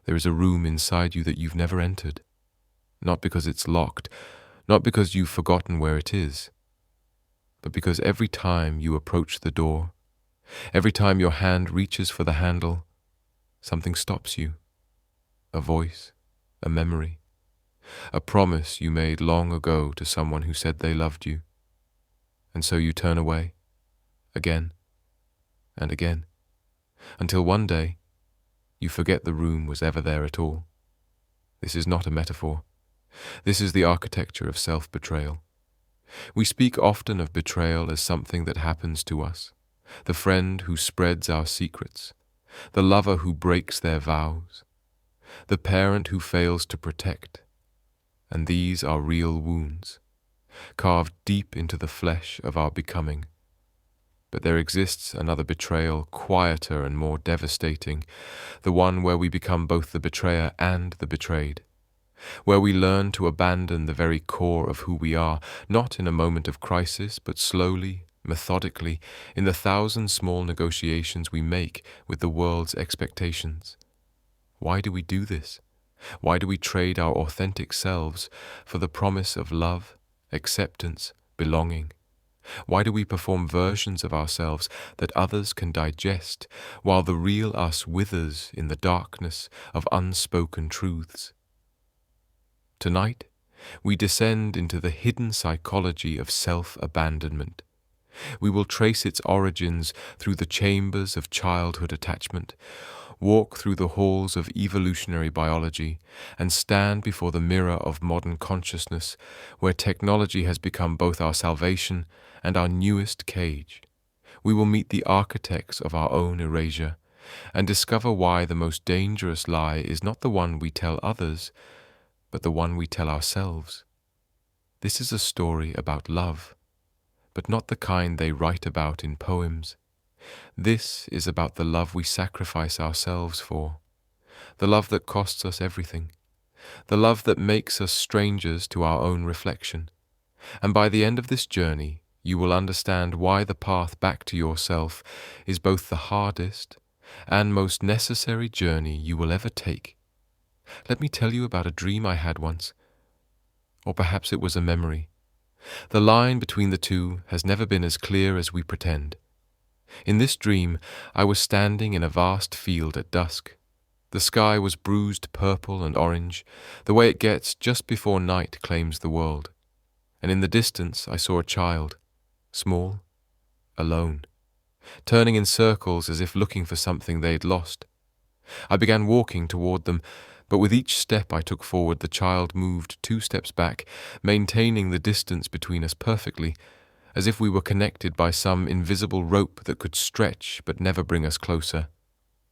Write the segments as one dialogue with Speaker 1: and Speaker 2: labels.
Speaker 1: There is a room inside you that you've never entered, not because it's locked, not because you've forgotten where it is, but because every time you approach the door, every time your hand reaches for the handle, something stops you. A voice, a memory, a promise you made long ago to someone who said they loved you. And so you turn away, again and again, until one day you forget the room was ever there at all. This is not a metaphor. This is the architecture of self-betrayal. We speak often of betrayal as something that happens to us, the friend who spreads our secrets, the lover who breaks their vows, the parent who fails to protect. And these are real wounds, carved deep into the flesh of our becoming. But there exists another betrayal, quieter and more devastating, the one where we become both the betrayer and the betrayed, where we learn to abandon the very core of who we are, not in a moment of crisis, but slowly, methodically, in the 1,000 small negotiations we make with the world's expectations. Why do we do this? Why do we trade our authentic selves for the promise of love, acceptance, belonging? Why do we perform versions of ourselves that others can digest, while the real us withers in the darkness of unspoken truths? Tonight, we descend into the hidden psychology of self-abandonment. We will trace its origins through the chambers of childhood attachment, walk through the halls of evolutionary biology, and stand before the mirror of modern consciousness, where technology has become both our salvation and our newest cage. We will meet the architects of our own erasure, and discover why the most dangerous lie is not the one we tell others, but the one we tell ourselves. This is a story about love, but not the kind they write about in poems. This is about the love we sacrifice ourselves for, the love that costs us everything, the love that makes us strangers to our own reflection. And by the end of this journey, you will understand why the path back to yourself is both the hardest and most necessary journey you will ever take. Let me tell you about a dream I had once, or perhaps it was a memory. The line between the two has never been as clear as we pretend. In this dream, I was standing in a vast field at dusk. The sky was bruised purple and orange, the way it gets just before night claims the world. And in the distance, I saw a child, small, alone, turning in circles as if looking for something they'd lost. I began walking toward them, but with each step I took forward, the child moved 2 steps back, maintaining the distance between us perfectly, as if we were connected by some invisible rope that could stretch but never bring us closer.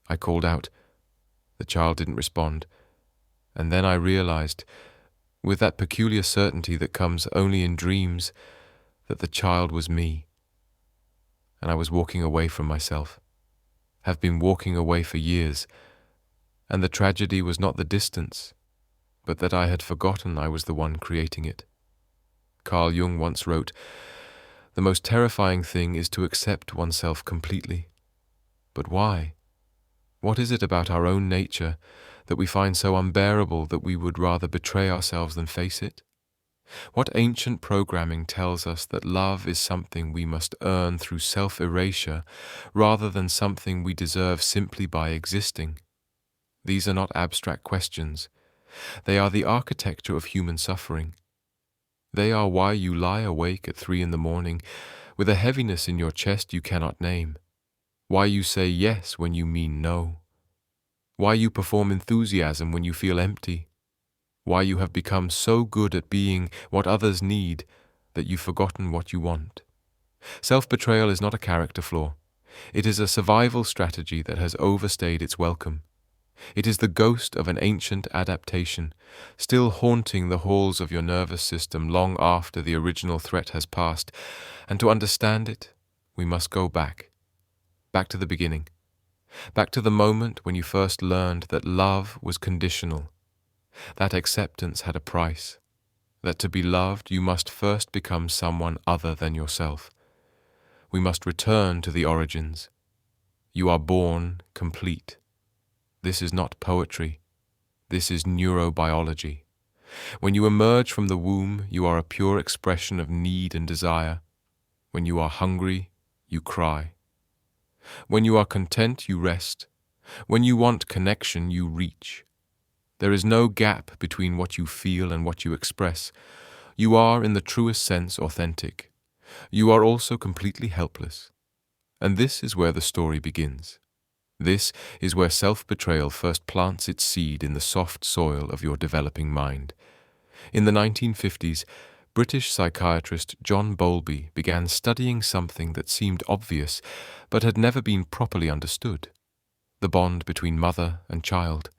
Speaker 1: I called out. The child didn't respond, and then I realized, with that peculiar certainty that comes only in dreams, that the child was me. And I was walking away from myself, have been walking away for years, and the tragedy was not the distance, but that I had forgotten I was the one creating it. Carl Jung once wrote, "The most terrifying thing is to accept oneself completely. But why? What is it about our own nature that we find so unbearable that we would rather betray ourselves than face it? What ancient programming tells us that love is something we must earn through self-erasure rather than something we deserve simply by existing? These are not abstract questions. They are the architecture of human suffering. They are why you lie awake at 3 a.m. with a heaviness in your chest you cannot name. Why you say yes when you mean no. Why you perform enthusiasm when you feel empty. Why you have become so good at being what others need that you've forgotten what you want. Self-betrayal is not a character flaw. It is a survival strategy that has overstayed its welcome. It is the ghost of an ancient adaptation, still haunting the halls of your nervous system long after the original threat has passed, and to understand it, we must go back to the beginning, back to the moment when you first learned that love was conditional, that acceptance had a price, that to be loved you must first become someone other than yourself. We must return to the origins. You are born complete. This is not poetry, This is neurobiology. When you emerge from the womb, you are a pure expression of need and desire. When you are hungry, you cry. When you are content, you rest. When you want connection, you reach. There is no gap between what you feel and what you express. You are, in the truest sense, authentic. You are also completely helpless. And this is where the story begins. This is where self-betrayal first plants its seed in the soft soil of your developing mind. In the 1950s, British psychiatrist John Bowlby began studying something that seemed obvious but had never been properly understood: the bond between mother and child.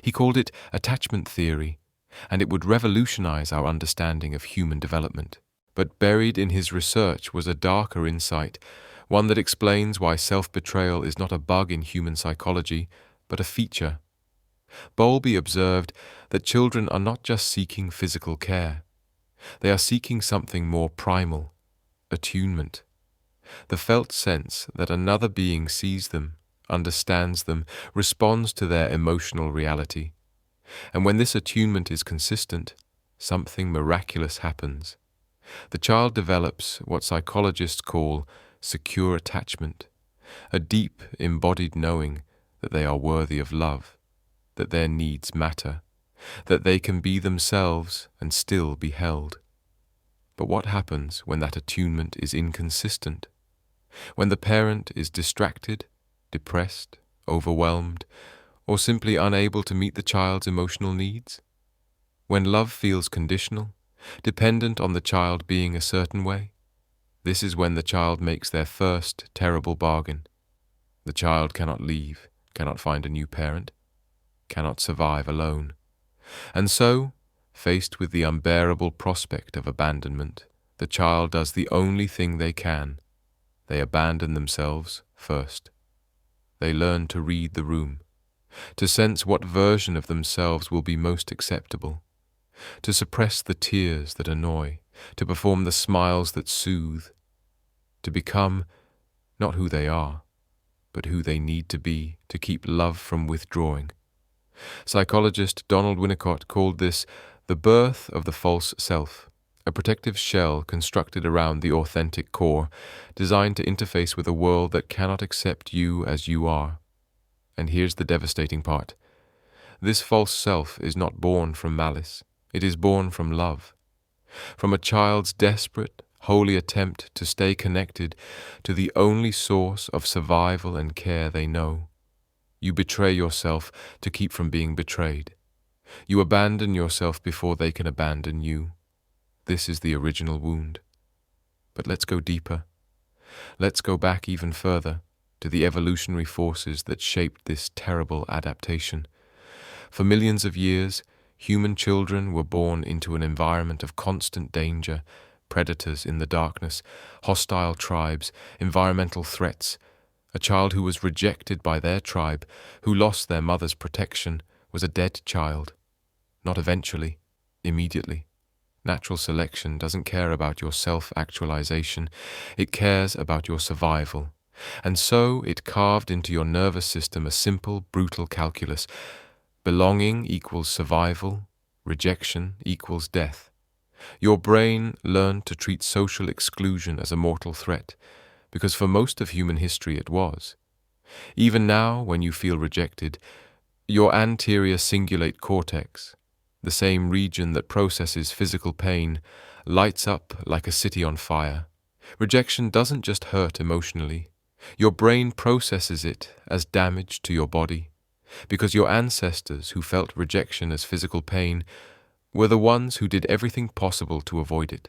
Speaker 1: He called it attachment theory, and it would revolutionize our understanding of human development. But buried in his research was a darker insight, one that explains why self-betrayal is not a bug in human psychology, but a feature. Bowlby observed that children are not just seeking physical care. They are seeking something more primal: attunement. The felt sense that another being sees them, understands them, responds to their emotional reality. And when this attunement is consistent, something miraculous happens. The child develops what psychologists call secure attachment, a deep, embodied knowing that they are worthy of love, that their needs matter, that they can be themselves and still be held. But what happens when that attunement is inconsistent? When the parent is distracted, depressed, overwhelmed, or simply unable to meet the child's emotional needs? When love feels conditional, dependent on the child being a certain way? This is when the child makes their first terrible bargain. The child cannot leave, cannot find a new parent, cannot survive alone. And so, faced with the unbearable prospect of abandonment, the child does the only thing they can. They abandon themselves first. They learn to read the room, to sense what version of themselves will be most acceptable, to suppress the tears that annoy, to perform the smiles that soothe, to become not who they are, but who they need to be to keep love from withdrawing. Psychologist Donald Winnicott called this the birth of the false self, a protective shell constructed around the authentic core, designed to interface with a world that cannot accept you as you are. And here's the devastating part. This false self is not born from malice. It is born from love. From a child's desperate, holy attempt to stay connected to the only source of survival and care they know. You betray yourself to keep from being betrayed. You abandon yourself before they can abandon you. This is the original wound. But let's go deeper. Let's go back even further to the evolutionary forces that shaped this terrible adaptation. For millions of years, human children were born into an environment of constant danger: predators in the darkness, hostile tribes, environmental threats. A child who was rejected by their tribe, who lost their mother's protection, was a dead child. Not eventually, immediately. Natural selection doesn't care about your self-actualization. It cares about your survival. And so it carved into your nervous system a simple, brutal calculus. Belonging equals survival. Rejection equals death. Your brain learned to treat social exclusion as a mortal threat, because for most of human history it was. Even now, when you feel rejected, your anterior cingulate cortex, the same region that processes physical pain, lights up like a city on fire. Rejection doesn't just hurt emotionally. Your brain processes it as damage to your body, because your ancestors who felt rejection as physical pain were the ones who did everything possible to avoid it,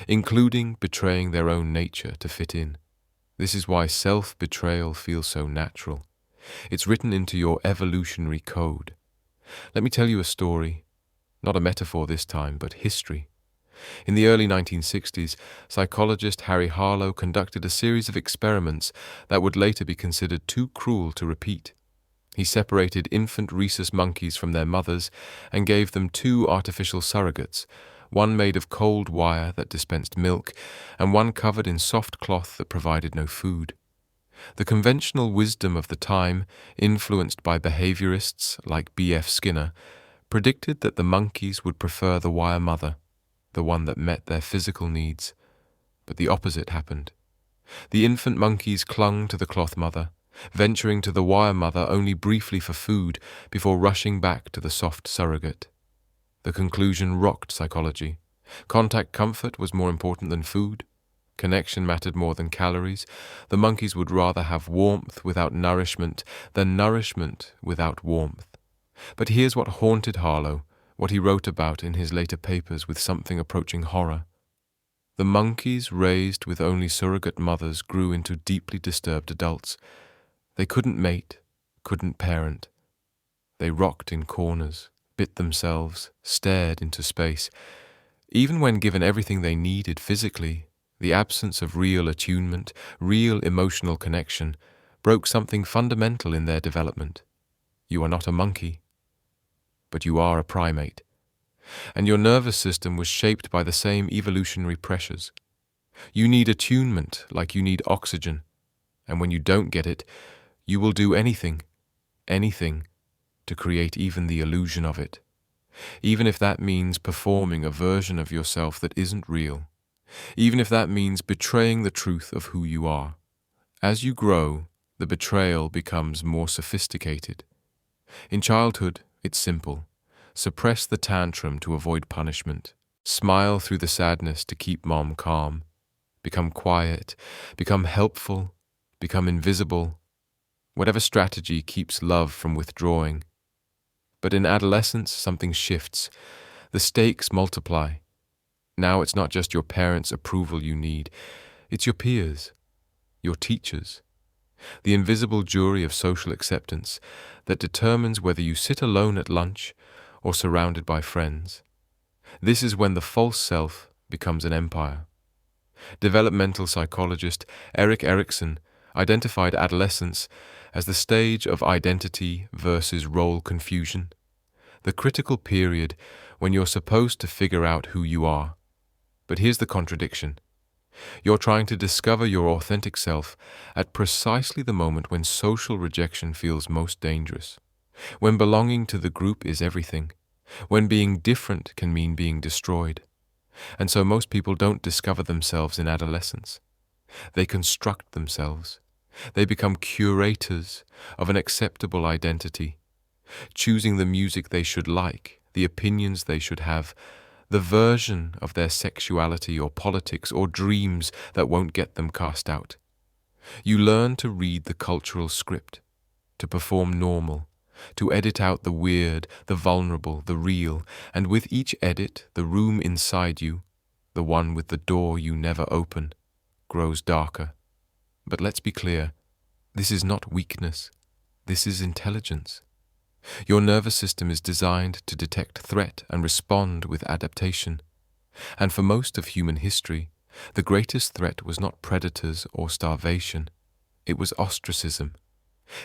Speaker 1: including betraying their own nature to fit in. This is why self-betrayal feels so natural. It's written into your evolutionary code. Let me tell you a story, not a metaphor this time, but history. In the early 1960s, psychologist Harry Harlow conducted a series of experiments that would later be considered too cruel to repeat. He separated infant rhesus monkeys from their mothers and gave them two artificial surrogates, one made of cold wire that dispensed milk, and one covered in soft cloth that provided no food. The conventional wisdom of the time, influenced by behaviorists like B.F. Skinner, predicted that the monkeys would prefer the wire mother, the one that met their physical needs. But the opposite happened. The infant monkeys clung to the cloth mother, venturing to the wire mother only briefly for food before rushing back to the soft surrogate. The conclusion rocked psychology. Contact comfort was more important than food. Connection mattered more than calories. The monkeys would rather have warmth without nourishment than nourishment without warmth. But here's what haunted Harlow, what he wrote about in his later papers with something approaching horror. The monkeys raised with only surrogate mothers grew into deeply disturbed adults. They couldn't mate, couldn't parent. They rocked in corners, bit themselves, stared into space. Even when given everything they needed physically, the absence of real attunement, real emotional connection, broke something fundamental in their development. You are not a monkey, but you are a primate. And your nervous system was shaped by the same evolutionary pressures. You need attunement like you need oxygen, and when you don't get it, you will do anything, to create even the illusion of it, even if that means performing a version of yourself that isn't real, even if that means betraying the truth of who you are. As you grow, the betrayal becomes more sophisticated. In childhood, it's simple. Suppress the tantrum to avoid punishment. Smile through the sadness to keep mom calm. Become quiet, become helpful, become invisible. Whatever strategy keeps love from withdrawing. But in adolescence, something shifts. The stakes multiply. Now it's not just your parents' approval you need. It's your peers, your teachers, the invisible jury of social acceptance that determines whether you sit alone at lunch or surrounded by friends. This is when the false self becomes an empire. Developmental psychologist Erik Erikson identified adolescence as the stage of identity versus role confusion, the critical period when you're supposed to figure out who you are. But here's the contradiction. You're trying to discover your authentic self at precisely the moment when social rejection feels most dangerous, when belonging to the group is everything, when being different can mean being destroyed. And so most people don't discover themselves in adolescence. They construct themselves. They become curators of an acceptable identity, choosing the music they should like, the opinions they should have, the version of their sexuality or politics or dreams that won't get them cast out. You learn to read the cultural script, to perform normal, to edit out the weird, the vulnerable, the real, and with each edit, the room inside you, the one with the door you never open, grows darker. But let's be clear, this is not weakness, this is intelligence. Your nervous system is designed to detect threat and respond with adaptation. And for most of human history, the greatest threat was not predators or starvation. It was ostracism,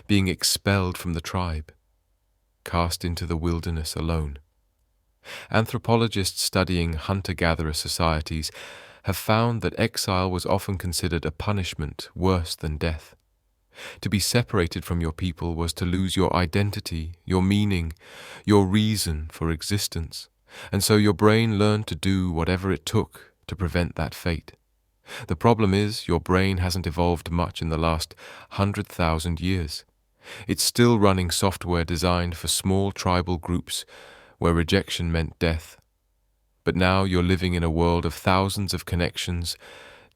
Speaker 1: being expelled from the tribe, cast into the wilderness alone. Anthropologists studying hunter-gatherer societies have found that exile was often considered a punishment worse than death. To be separated from your people was to lose your identity, your meaning, your reason for existence, and so your brain learned to do whatever it took to prevent that fate. The problem is your brain hasn't evolved much in the last 100,000 years. It's still running software designed for small tribal groups where rejection meant death. But now you're living in a world of thousands of connections,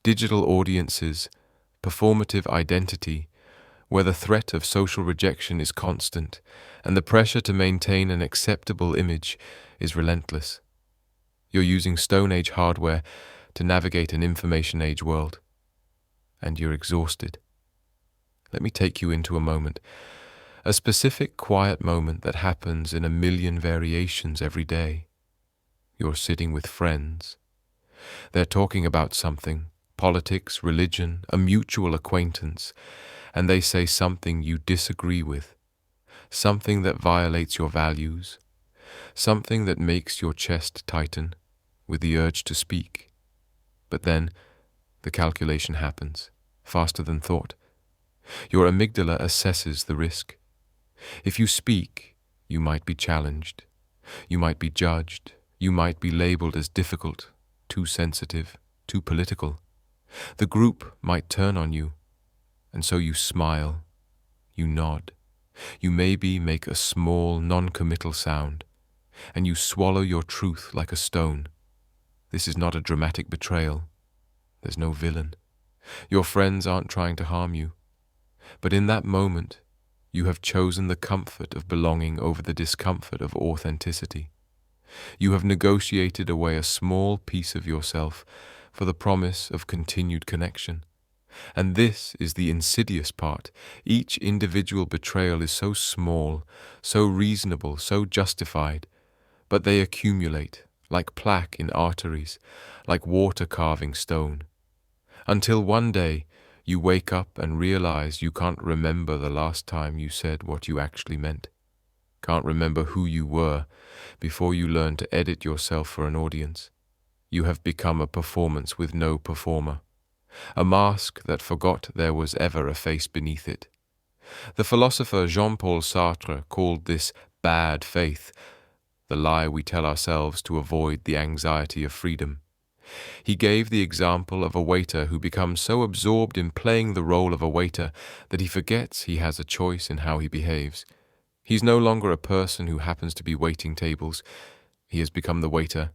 Speaker 1: digital audiences, performative identity, where the threat of social rejection is constant and the pressure to maintain an acceptable image is relentless. You're using Stone Age hardware to navigate an information age world, and you're exhausted. Let me take you into a moment, a specific quiet moment that happens in a million variations every day. You're sitting with friends. They're talking about something, politics, religion, a mutual acquaintance, and they say something you disagree with, something that violates your values, something that makes your chest tighten with the urge to speak. But then the calculation happens, faster than thought. Your amygdala assesses the risk. If you speak, you might be challenged. You might be judged. You might be labeled as difficult, too sensitive, too political. The group might turn on you, and so you smile, you nod. You maybe make a small, non-committal sound, and you swallow your truth like a stone. This is not a dramatic betrayal. There's no villain. Your friends aren't trying to harm you. But in that moment, you have chosen the comfort of belonging over the discomfort of authenticity. You have negotiated away a small piece of yourself for the promise of continued connection. And this is the insidious part. Each individual betrayal is so small, so reasonable, so justified, but they accumulate, like plaque in arteries, like water carving stone. Until one day, you wake up and realize you can't remember the last time you said what you actually meant. Can't remember who you were before you learned to edit yourself for an audience. You have become a performance with no performer. A mask that forgot there was ever a face beneath it. The philosopher Jean-Paul Sartre called this bad faith, the lie we tell ourselves to avoid the anxiety of freedom. He gave the example of a waiter who becomes so absorbed in playing the role of a waiter that he forgets he has a choice in how he behaves. He's no longer a person who happens to be waiting tables. He has become the waiter,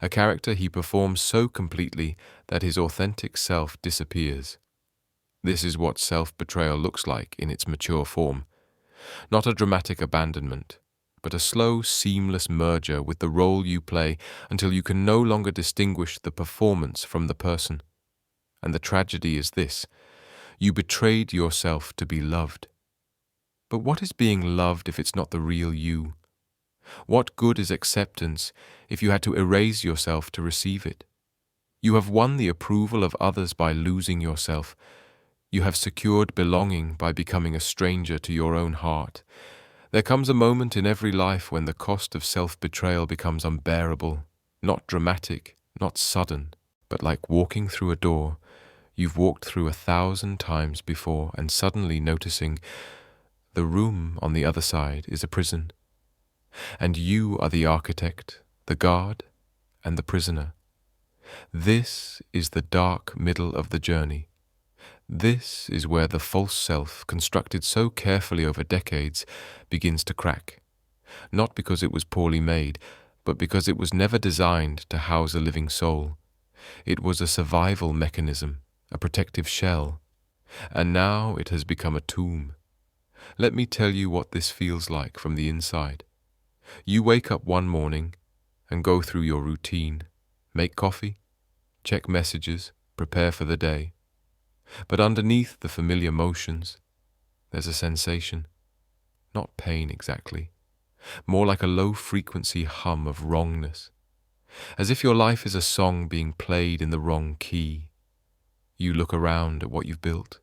Speaker 1: a character he performs so completely that his authentic self disappears. This is what self-betrayal looks like in its mature form. Not a dramatic abandonment, but a slow, seamless merger with the role you play until you can no longer distinguish the performance from the person. And the tragedy is this: you betrayed yourself to be loved. But what is being loved if it's not the real you? What good is acceptance if you had to erase yourself to receive it? You have won the approval of others by losing yourself. You have secured belonging by becoming a stranger to your own heart. There comes a moment in every life when the cost of self-betrayal becomes unbearable, not dramatic, not sudden, but like walking through a door you've walked through 1,000 times before and suddenly noticing the room on the other side is a prison. And you are the architect, the guard, and the prisoner. This is the dark middle of the journey. This is where the false self, constructed so carefully over decades, begins to crack. Not because it was poorly made, but because it was never designed to house a living soul. It was a survival mechanism, a protective shell. And now it has become a tomb. Let me tell you what this feels like from the inside. You wake up one morning and go through your routine, make coffee, check messages, prepare for the day. But underneath the familiar motions, there's a sensation. Not pain exactly, more like a low-frequency hum of wrongness. As if your life is a song being played in the wrong key. You look around at what you've built,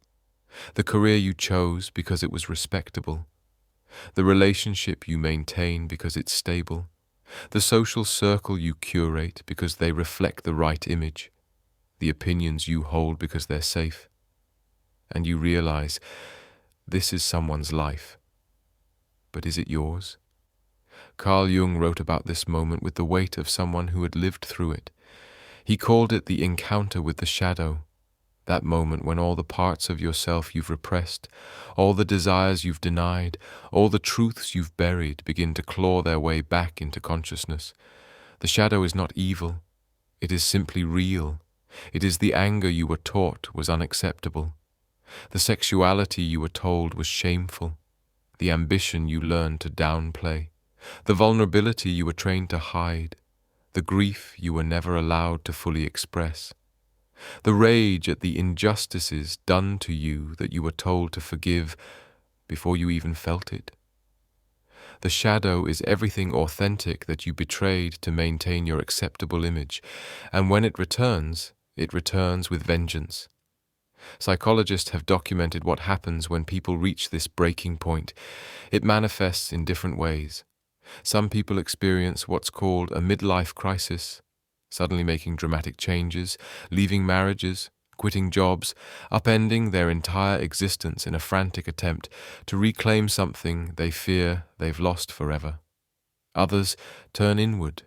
Speaker 1: the career you chose because it was respectable, the relationship you maintain because it's stable, the social circle you curate because they reflect the right image, the opinions you hold because they're safe. And you realize this is someone's life. But is it yours? Carl Jung wrote about this moment with the weight of someone who had lived through it. He called it the encounter with the shadow, that moment when all the parts of yourself you've repressed, all the desires you've denied, all the truths you've buried begin to claw their way back into consciousness. The shadow is not evil. It is simply real. It is the anger you were taught was unacceptable. The sexuality you were told was shameful, the ambition you learned to downplay, the vulnerability you were trained to hide, the grief you were never allowed to fully express, the rage at the injustices done to you that you were told to forgive before you even felt it. The shadow is everything authentic that you betrayed to maintain your acceptable image, and when it returns with vengeance. Psychologists have documented what happens when people reach this breaking point. It manifests in different ways. Some people experience what's called a midlife crisis, suddenly making dramatic changes, leaving marriages, quitting jobs, upending their entire existence in a frantic attempt to reclaim something they fear they've lost forever. Others turn inward.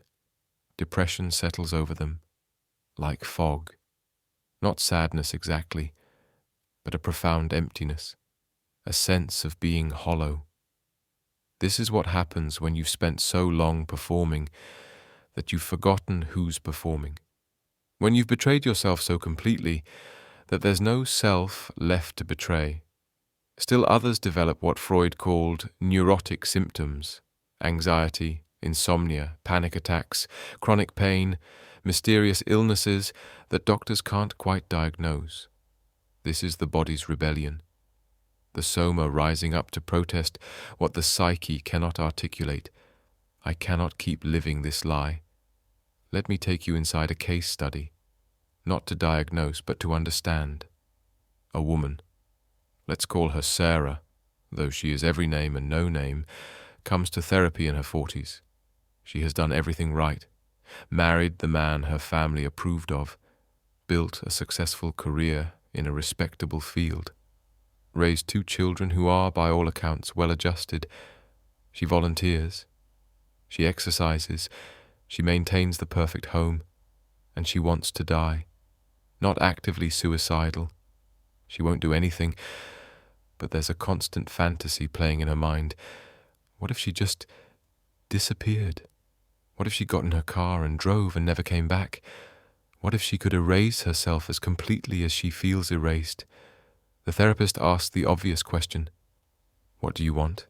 Speaker 1: Depression settles over them, like fog. Not sadness exactly, but a profound emptiness, a sense of being hollow. This is what happens when you've spent so long performing that you've forgotten who's performing. When you've betrayed yourself so completely that there's no self left to betray. Still others develop what Freud called neurotic symptoms: anxiety, insomnia, panic attacks, chronic pain, mysterious illnesses that doctors can't quite diagnose. This is the body's rebellion, the soma rising up to protest what the psyche cannot articulate. I cannot keep living this lie. Let me take you inside a case study, not to diagnose, but to understand. A woman, let's call her Sarah, though she is every name and no name, comes to therapy in her 40s. She has done everything right, married the man her family approved of, built a successful career in a respectable field, raised 2 children who are, by all accounts, well-adjusted. She volunteers, she exercises, she maintains the perfect home, and she wants to die. Not actively suicidal. She won't do anything, but there's a constant fantasy playing in her mind. What if she just disappeared? What if she got in her car and drove and never came back? What if she could erase herself as completely as she feels erased? The therapist asks the obvious question, "What do you want?"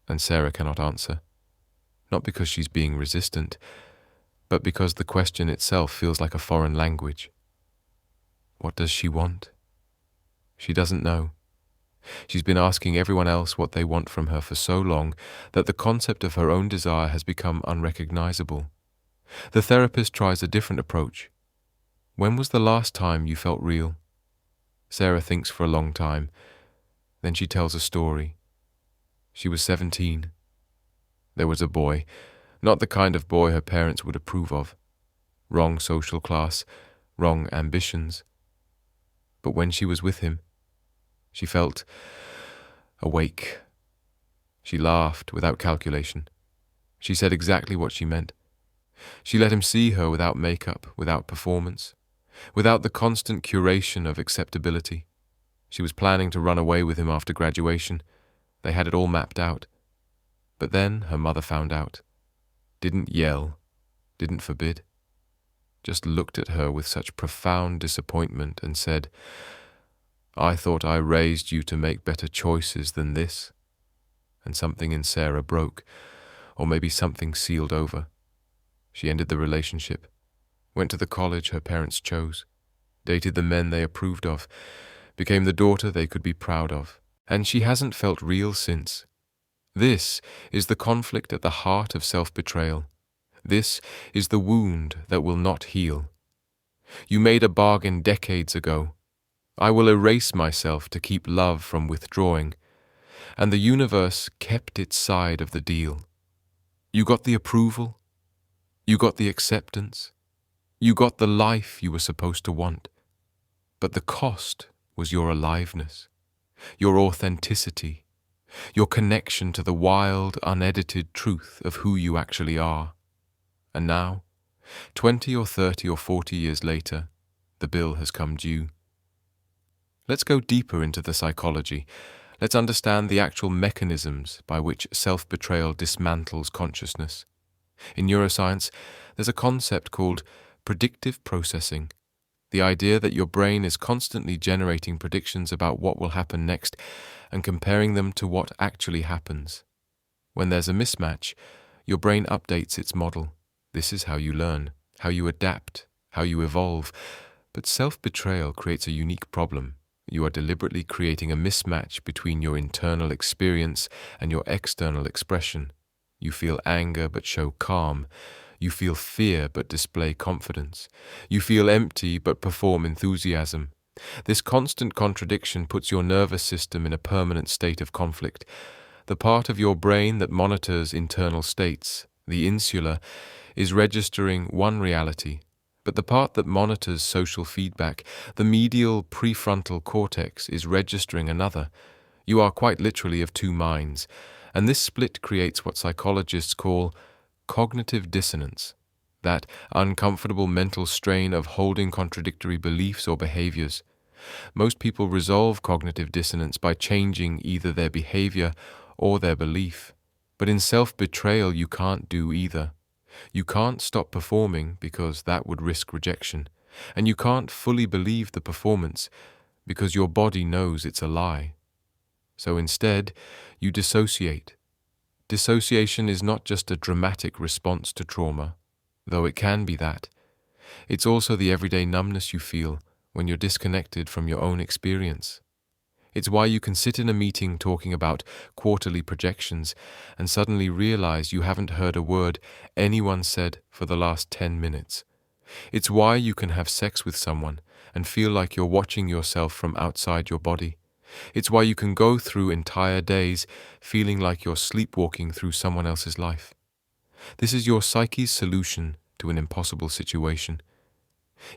Speaker 1: And Sarah cannot answer, not because she's being resistant, but because the question itself feels like a foreign language. What does she want? She doesn't know. She's been asking everyone else what they want from her for so long that the concept of her own desire has become unrecognizable. The therapist tries a different approach. When was the last time you felt real? Sarah thinks for a long time. Then she tells a story. She was 17. There was a boy, not the kind of boy her parents would approve of. Wrong social class, wrong ambitions. But when she was with him, she felt awake. She laughed without calculation. She said exactly what she meant. She let him see her without makeup, without performance, without the constant curation of acceptability. She was planning to run away with him after graduation. They had it all mapped out. But then her mother found out. Didn't yell, didn't forbid. Just looked at her with such profound disappointment and said, "I thought I raised you to make better choices than this." And something in Sarah broke, or maybe something sealed over. She ended the relationship, went to the college her parents chose, dated the men they approved of, became the daughter they could be proud of, and she hasn't felt real since. This is the conflict at the heart of self-betrayal. This is the wound that will not heal. You made a bargain decades ago. I will erase myself to keep love from withdrawing. And the universe kept its side of the deal. You got the approval. You got the acceptance. You got the life you were supposed to want. But the cost was your aliveness, your authenticity, your connection to the wild, unedited truth of who you actually are. And now, 20 or 30 or 40 years later, the bill has come due. Let's go deeper into the psychology. Let's understand the actual mechanisms by which self-betrayal dismantles consciousness. In neuroscience, there's a concept called predictive processing, the idea that your brain is constantly generating predictions about what will happen next and comparing them to what actually happens. When there's a mismatch, your brain updates its model. This is how you learn, how you adapt, how you evolve. But self-betrayal creates a unique problem. You are deliberately creating a mismatch between your internal experience and your external expression. You feel anger but show calm. You feel fear but display confidence. You feel empty but perform enthusiasm. This constant contradiction puts your nervous system in a permanent state of conflict. The part of your brain that monitors internal states, the insula, is registering one reality, But the part that monitors social feedback, the medial prefrontal cortex, is registering another. You are quite literally of two minds, and this split creates what psychologists call cognitive dissonance, that uncomfortable mental strain of holding contradictory beliefs or behaviors. Most people resolve cognitive dissonance by changing either their behavior or their belief. But in self-betrayal, you can't do either. You can't stop performing because that would risk rejection, and you can't fully believe the performance because your body knows it's a lie. So instead, you dissociate. Dissociation is not just a dramatic response to trauma, though it can be that. It's also the everyday numbness you feel when you're disconnected from your own experience. It's why you can sit in a meeting talking about quarterly projections and suddenly realize you haven't heard a word anyone said for the last 10 minutes. It's why you can have sex with someone and feel like you're watching yourself from outside your body. It's why you can go through entire days feeling like you're sleepwalking through someone else's life. This is your psyche's solution to an impossible situation.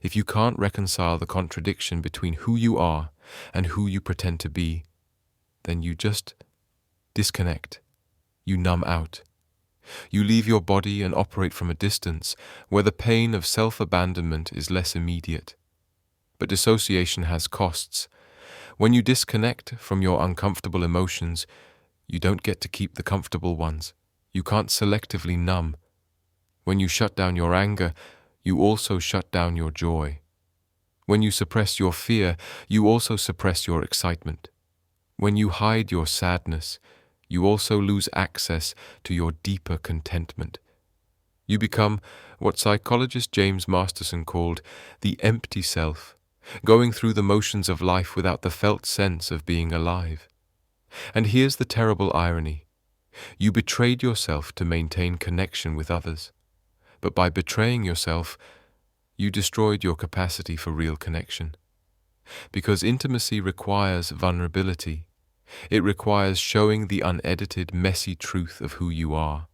Speaker 1: If you can't reconcile the contradiction between who you are and who you pretend to be, then you just disconnect. You numb out. You leave your body and operate from a distance where the pain of self-abandonment is less immediate. But dissociation has costs. When you disconnect from your uncomfortable emotions, you don't get to keep the comfortable ones. You can't selectively numb. When you shut down your anger, you also shut down your joy. When you suppress your fear, you also suppress your excitement. When you hide your sadness, you also lose access to your deeper contentment. You become what psychologist James Masterson called the empty self, going through the motions of life without the felt sense of being alive. And here's the terrible irony. You betrayed yourself to maintain connection with others. But by betraying yourself, you destroyed your capacity for real connection. Because intimacy requires vulnerability. It requires showing the unedited, messy truth of who you are.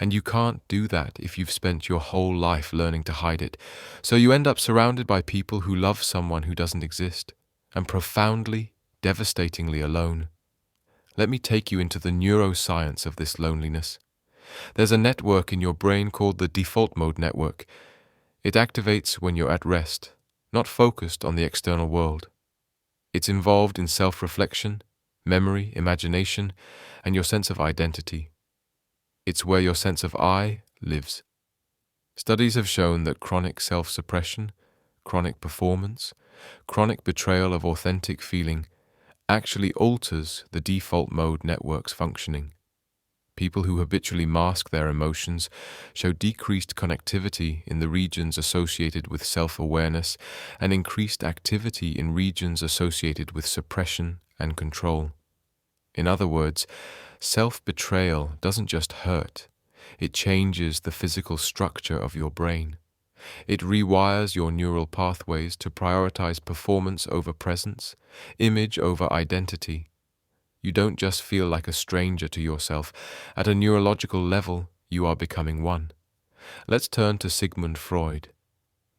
Speaker 1: And you can't do that if you've spent your whole life learning to hide it. So you end up surrounded by people who love someone who doesn't exist, and profoundly, devastatingly alone. Let me take you into the neuroscience of this loneliness. There's a network in your brain called the default mode network. It activates when you're at rest, not focused on the external world. It's involved in self-reflection, memory, imagination, and your sense of identity. It's where your sense of I lives. Studies have shown that chronic self-suppression, chronic performance, chronic betrayal of authentic feeling actually alters the default mode network's functioning. People who habitually mask their emotions show decreased connectivity in the regions associated with self-awareness and increased activity in regions associated with suppression and control. In other words, self-betrayal doesn't just hurt, it changes the physical structure of your brain. It rewires your neural pathways to prioritize performance over presence, image over identity. You don't just feel like a stranger to yourself. At a neurological level, you are becoming one. Let's turn to Sigmund Freud.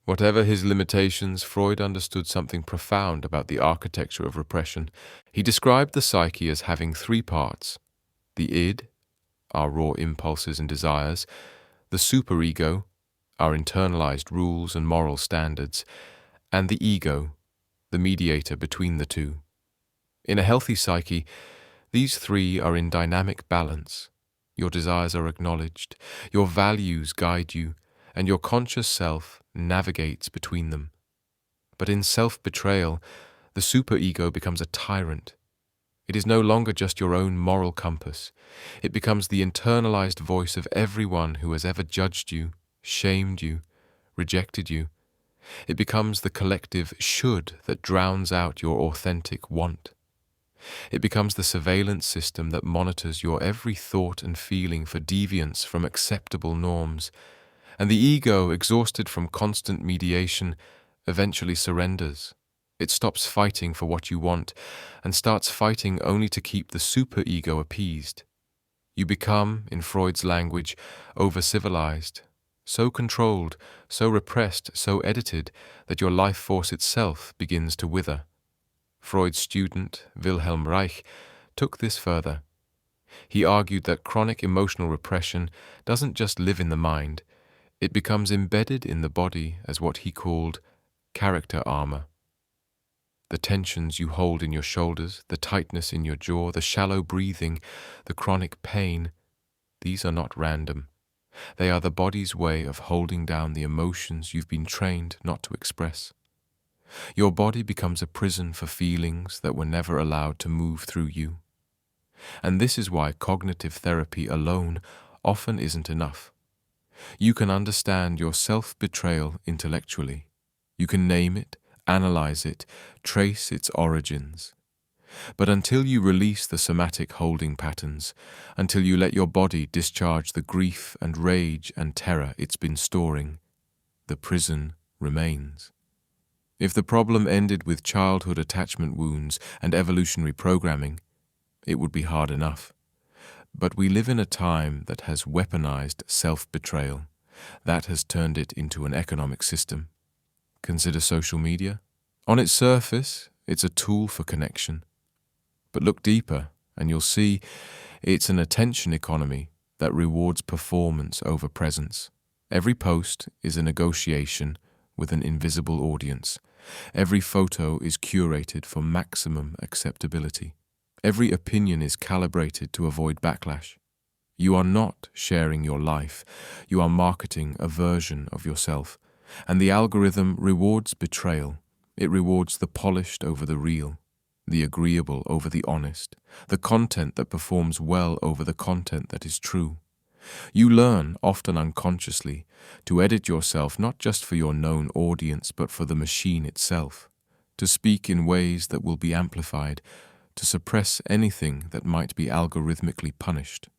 Speaker 1: Whatever his limitations, Freud understood something profound about the architecture of repression. He described the psyche as having three parts: the id, our raw impulses and desires; the superego, our internalized rules and moral standards; and the ego, the mediator between the two. In a healthy psyche, these three are in dynamic balance. Your desires are acknowledged, your values guide you, and your conscious self navigates between them. But in self-betrayal, the superego becomes a tyrant. It is no longer just your own moral compass. It becomes the internalized voice of everyone who has ever judged you, shamed you, rejected you. It becomes the collective should that drowns out your authentic want. It becomes the surveillance system that monitors your every thought and feeling for deviance from acceptable norms. And the ego, exhausted from constant mediation, eventually surrenders. It stops fighting for what you want and starts fighting only to keep the superego appeased. You become, in Freud's language, over-civilized, so controlled, so repressed, so edited that your life force itself begins to wither. Freud's student, Wilhelm Reich, took this further. He argued that chronic emotional repression doesn't just live in the mind, it becomes embedded in the body as what he called character armor. The tensions you hold in your shoulders, the tightness in your jaw, the shallow breathing, the chronic pain, these are not random. They are the body's way of holding down the emotions you've been trained not to express. Your body becomes a prison for feelings that were never allowed to move through you. And this is why cognitive therapy alone often isn't enough. You can understand your self-betrayal intellectually. You can name it, analyze it, trace its origins. But until you release the somatic holding patterns, until you let your body discharge the grief and rage and terror it's been storing, the prison remains. If the problem ended with childhood attachment wounds and evolutionary programming, it would be hard enough. But we live in a time that has weaponized self-betrayal, that has turned it into an economic system. Consider social media. On its surface, it's a tool for connection. But look deeper, and you'll see it's an attention economy that rewards performance over presence. Every post is a negotiation with an invisible audience. Every photo is curated for maximum acceptability. Every opinion is calibrated to avoid backlash. You are not sharing your life. You are marketing a version of yourself. And the algorithm rewards betrayal. It rewards the polished over the real, the agreeable over the honest, the content that performs well over the content that is true. You learn, often unconsciously, to edit yourself not just for your known audience but for the machine itself, to speak in ways that will be amplified, to suppress anything that might be algorithmically punished.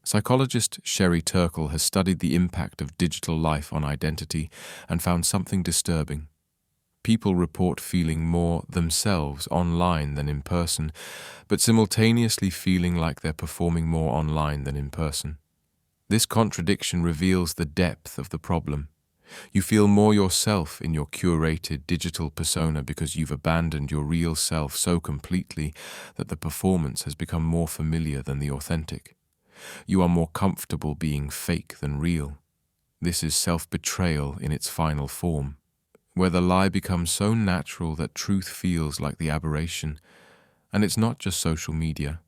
Speaker 1: Psychologist Sherry Turkle has studied the impact of digital life on identity and found something disturbing. People report feeling more themselves online than in person, but simultaneously feeling like they're performing more online than in person. This contradiction reveals the depth of the problem. You feel more yourself in your curated digital persona because you've abandoned your real self so completely that the performance has become more familiar than the authentic. You are more comfortable being fake than real. This is self-betrayal in its final form, where the lie becomes so natural that truth feels like the aberration. And it's not just social media.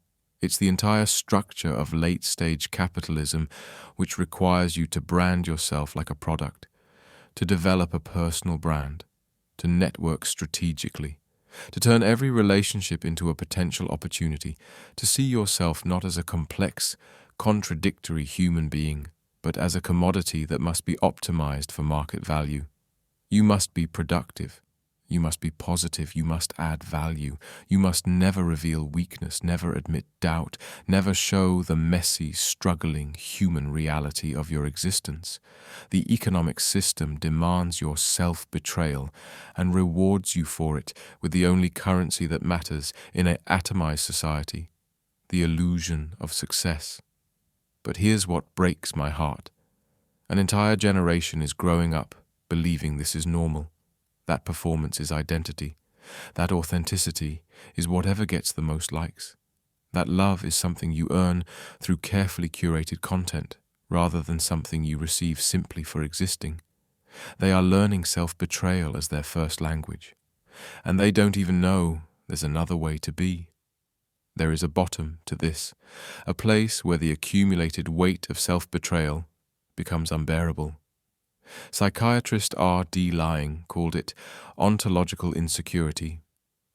Speaker 1: It's the entire structure of late-stage capitalism which requires you to brand yourself like a product, to develop a personal brand, to network strategically, to turn every relationship into a potential opportunity, to see yourself not as a complex, contradictory human being, but as a commodity that must be optimized for market value. You must be productive. You must be positive. You must add value. You must never reveal weakness, never admit doubt, never show the messy, struggling human reality of your existence. The economic system demands your self-betrayal and rewards you for it with the only currency that matters in an atomized society, the illusion of success. But here's what breaks my heart. An entire generation is growing up believing this is normal. That performance is identity. That authenticity is whatever gets the most likes. That love is something you earn through carefully curated content, rather than something you receive simply for existing. They are learning self-betrayal as their first language. And they don't even know there's another way to be. There is a bottom to this, a place where the accumulated weight of self-betrayal becomes unbearable. Psychiatrist R.D. Laing called it ontological insecurity,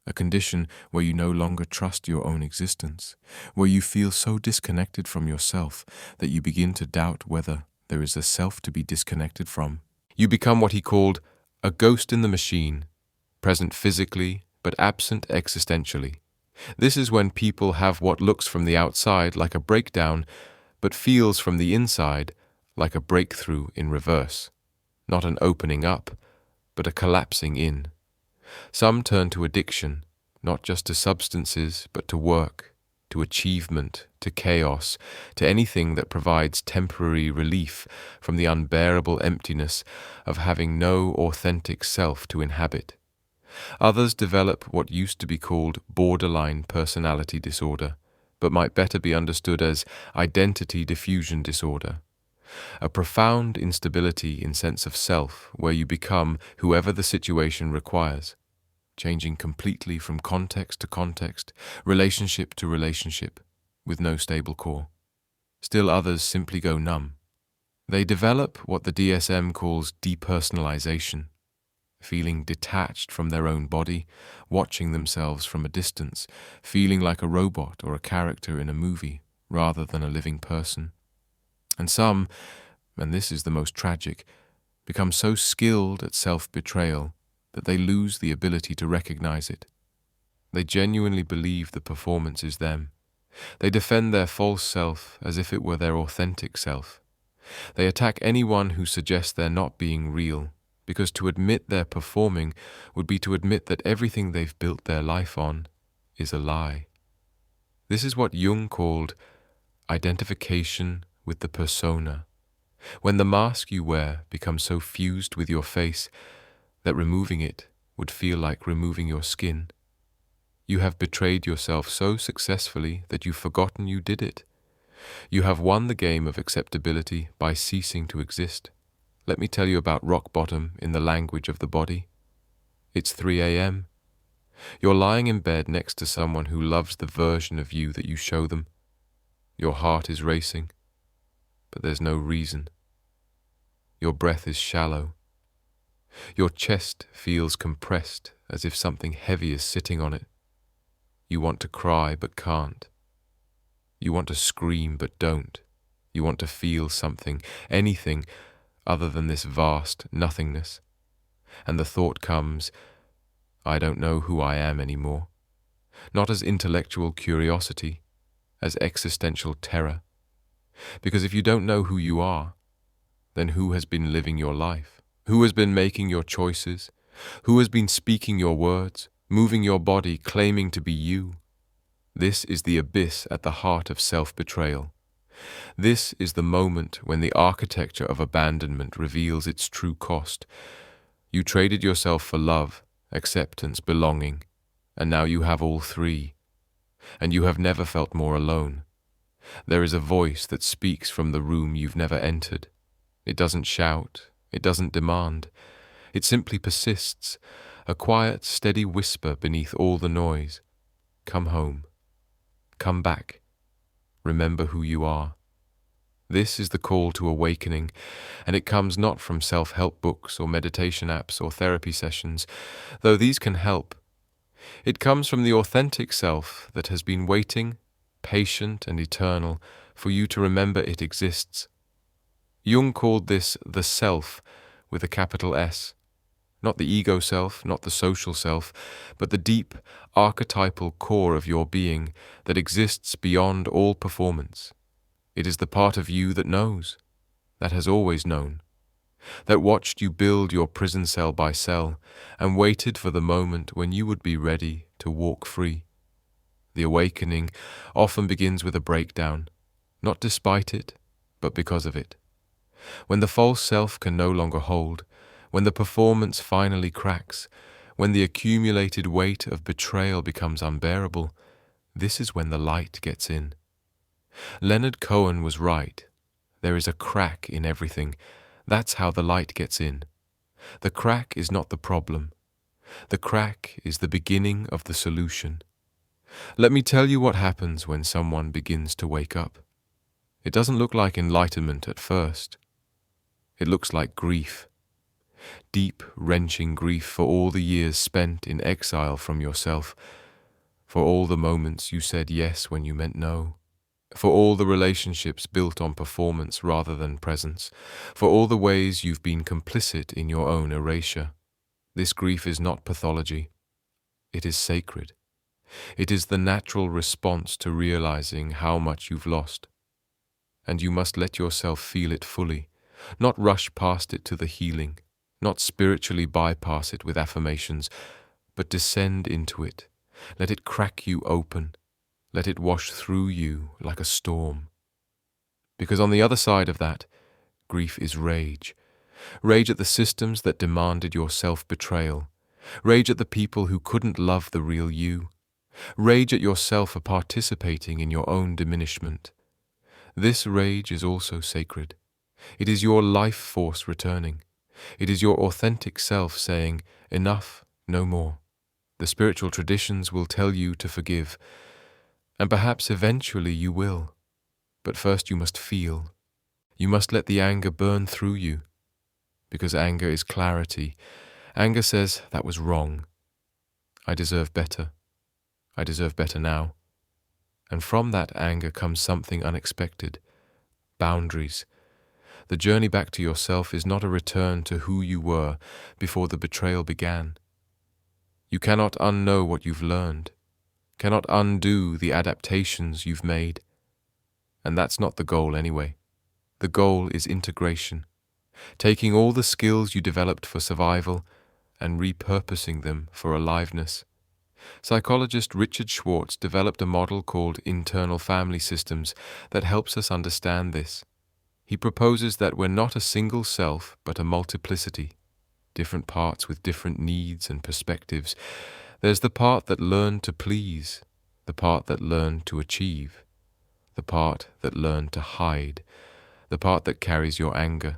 Speaker 1: a condition where you no longer trust your own existence, where you feel so disconnected from yourself that you begin to doubt whether there is a self to be disconnected from. You become what he called a ghost in the machine, present physically but absent existentially. This is when people have what looks from the outside like a breakdown, but feels from the inside like a breakthrough in reverse. Not an opening up, but a collapsing in. Some turn to addiction, not just to substances, but to work, to achievement, to chaos, to anything that provides temporary relief from the unbearable emptiness of having no authentic self to inhabit. Others develop what used to be called borderline personality disorder, but might better be understood as identity diffusion disorder. A profound instability in sense of self where you become whoever the situation requires, changing completely from context to context, relationship to relationship, with no stable core. Still others simply go numb. They develop what the DSM calls depersonalization, feeling detached from their own body, watching themselves from a distance, feeling like a robot or a character in a movie rather than a living person. And some, and this is the most tragic, become so skilled at self-betrayal that they lose the ability to recognize it. They genuinely believe the performance is them. They defend their false self as if it were their authentic self. They attack anyone who suggests they're not being real, because to admit they're performing would be to admit that everything they've built their life on is a lie. This is what Jung called identification with the persona, when the mask you wear becomes so fused with your face that removing it would feel like removing your skin. You have betrayed yourself so successfully that you've forgotten you did it. You have won the game of acceptability by ceasing to exist. Let me tell you about rock bottom in the language of the body. It's 3 a.m. You're lying in bed next to someone who loves the version of you that you show them. Your heart is racing, but there's no reason. Your breath is shallow. Your chest feels compressed as if something heavy is sitting on it. You want to cry but can't. You want to scream but don't. You want to feel something, anything other than this vast nothingness. And the thought comes, I don't know who I am anymore. Not as intellectual curiosity, as existential terror. Because if you don't know who you are, then who has been living your life? Who has been making your choices? Who has been speaking your words, moving your body, claiming to be you? This is the abyss at the heart of self-betrayal. This is the moment when the architecture of abandonment reveals its true cost. You traded yourself for love, acceptance, belonging, and now you have all three. And you have never felt more alone. There is a voice that speaks from the room you've never entered. It doesn't shout, it doesn't demand. It simply persists, a quiet, steady whisper beneath all the noise. Come home. Come back. Remember who you are. This is the call to awakening, and it comes not from self-help books or meditation apps or therapy sessions, though these can help. It comes from the authentic self that has been waiting, patient and eternal, for you to remember it exists. Jung called this the self with a capital S. Not the ego self, not the social self, but the deep, archetypal core of your being that exists beyond all performance. It is the part of you that knows, that has always known, that watched you build your prison cell by cell and waited for the moment when you would be ready to walk free. The awakening often begins with a breakdown, not despite it, but because of it. When the false self can no longer hold, when the performance finally cracks, when the accumulated weight of betrayal becomes unbearable, this is when the light gets in. Leonard Cohen was right. There is a crack in everything. That's how the light gets in. The crack is not the problem. The crack is the beginning of the solution. Let me tell you what happens when someone begins to wake up. It doesn't look like enlightenment at first. It looks like grief. Deep, wrenching grief for all the years spent in exile from yourself, for all the moments you said yes when you meant no, for all the relationships built on performance rather than presence, for all the ways you've been complicit in your own erasure. This grief is not pathology. It is sacred. It is the natural response to realizing how much you've lost. And you must let yourself feel it fully, not rush past it to the healing, not spiritually bypass it with affirmations, but descend into it. Let it crack you open. Let it wash through you like a storm. Because on the other side of that, grief is rage. Rage at the systems that demanded your self-betrayal. Rage at the people who couldn't love the real you. Rage at yourself for participating in your own diminishment. This rage is also sacred. It is your life force returning. It is your authentic self saying, enough, no more. The spiritual traditions will tell you to forgive, and perhaps eventually you will. But first you must feel. You must let the anger burn through you, because anger is clarity. Anger says, that was wrong. I deserve better. I deserve better now. And from that anger comes something unexpected. Boundaries. The journey back to yourself is not a return to who you were before the betrayal began. You cannot unknow what you've learned, cannot undo the adaptations you've made. And that's not the goal anyway. The goal is integration, taking all the skills you developed for survival and repurposing them for aliveness. Psychologist Richard Schwartz developed a model called internal family systems that helps us understand this. He proposes that we're not a single self, but a multiplicity, different parts with different needs and perspectives. There's the part that learned to please, the part that learned to achieve, the part that learned to hide, the part that carries your anger,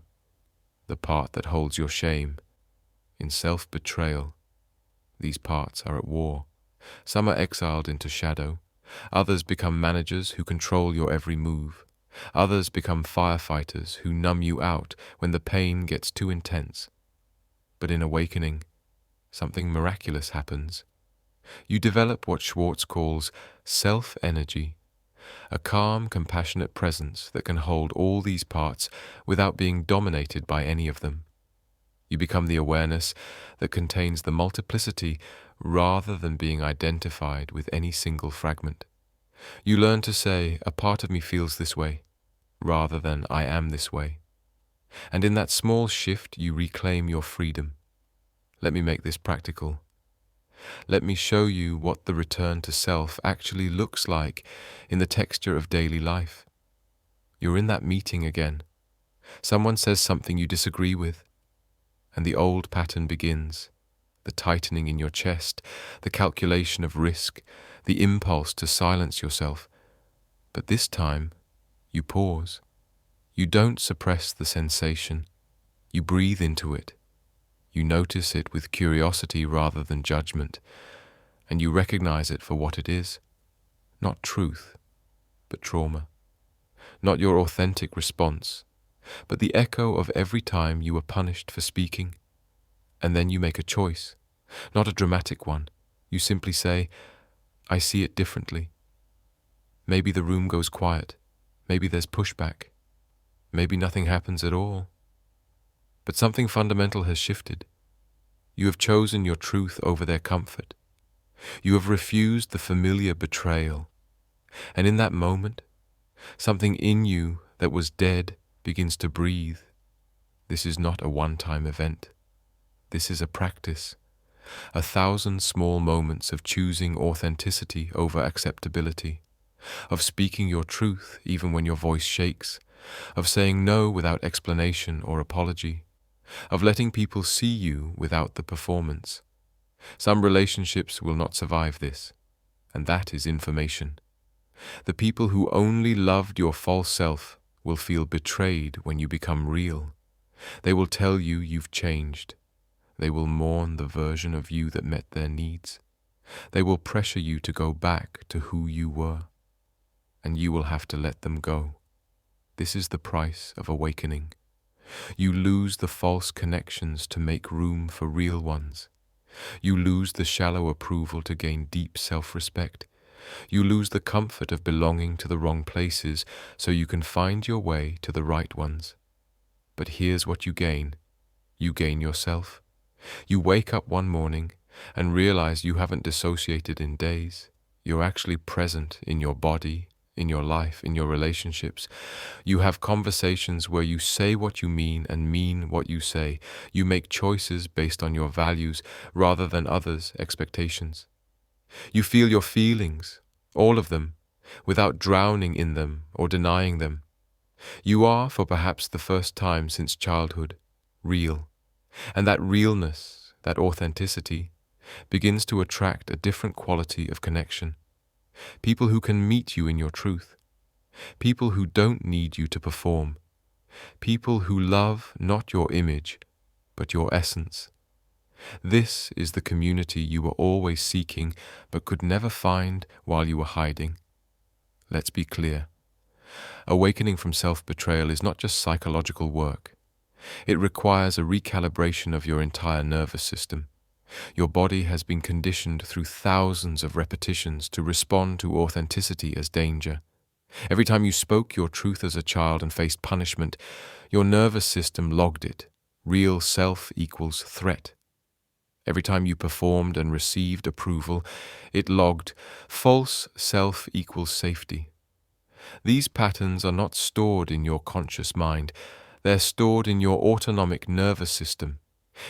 Speaker 1: the part that holds your shame. In self-betrayal, these parts are at war. Some are exiled into shadow. Others become managers who control your every move. Others become firefighters who numb you out when the pain gets too intense. But in awakening, something miraculous happens. You develop what Schwartz calls self-energy, a calm, compassionate presence that can hold all these parts without being dominated by any of them. You become the awareness that contains the multiplicity rather than being identified with any single fragment. You learn to say, a part of me feels this way, rather than I am this way. And in that small shift, you reclaim your freedom. Let me make this practical. Let me show you what the return to self actually looks like in the texture of daily life. You're in that meeting again. Someone says something you disagree with, and the old pattern begins. The tightening in your chest, the calculation of risk, the impulse to silence yourself. But this time, you pause. You don't suppress the sensation. You breathe into it. You notice it with curiosity rather than judgment, and you recognize it for what it is. Not truth, but trauma. Not your authentic response, but the echo of every time you were punished for speaking. And then you make a choice, not a dramatic one. You simply say, I see it differently. Maybe the room goes quiet. Maybe there's pushback. Maybe nothing happens at all. But something fundamental has shifted. You have chosen your truth over their comfort. You have refused the familiar betrayal. And in that moment, something in you that was dead begins to breathe. This is not a one-time event. This is a practice. 1,000 small moments of choosing authenticity over acceptability, of speaking your truth even when your voice shakes, of saying no without explanation or apology, of letting people see you without the performance. Some relationships will not survive this, and that is information. The people who only loved your false self will feel betrayed when you become real. They will tell you you've changed. They will mourn the version of you that met their needs. They will pressure you to go back to who you were, and you will have to let them go. This is the price of awakening. You lose the false connections to make room for real ones. You lose the shallow approval to gain deep self-respect. You lose the comfort of belonging to the wrong places so you can find your way to the right ones. But here's what you gain. You gain yourself. You wake up one morning and realize you haven't dissociated in days. You're actually present in your body, in your life, in your relationships. You have conversations where you say what you mean and mean what you say. You make choices based on your values rather than others' expectations. You feel your feelings, all of them, without drowning in them or denying them. You are, for perhaps the first time since childhood, real. And that realness, that authenticity, begins to attract a different quality of connection. People who can meet you in your truth. People who don't need you to perform. People who love not your image, but your essence. This is the community you were always seeking, but could never find while you were hiding. Let's be clear. Awakening from self-betrayal is not just psychological work. It requires a recalibration of your entire nervous system. Your body has been conditioned through thousands of repetitions to respond to authenticity as danger. Every time you spoke your truth as a child and faced punishment, your nervous system logged it. Real self equals threat. Every time you performed and received approval, it logged false self equals safety. These patterns are not stored in your conscious mind. They're stored in your autonomic nervous system,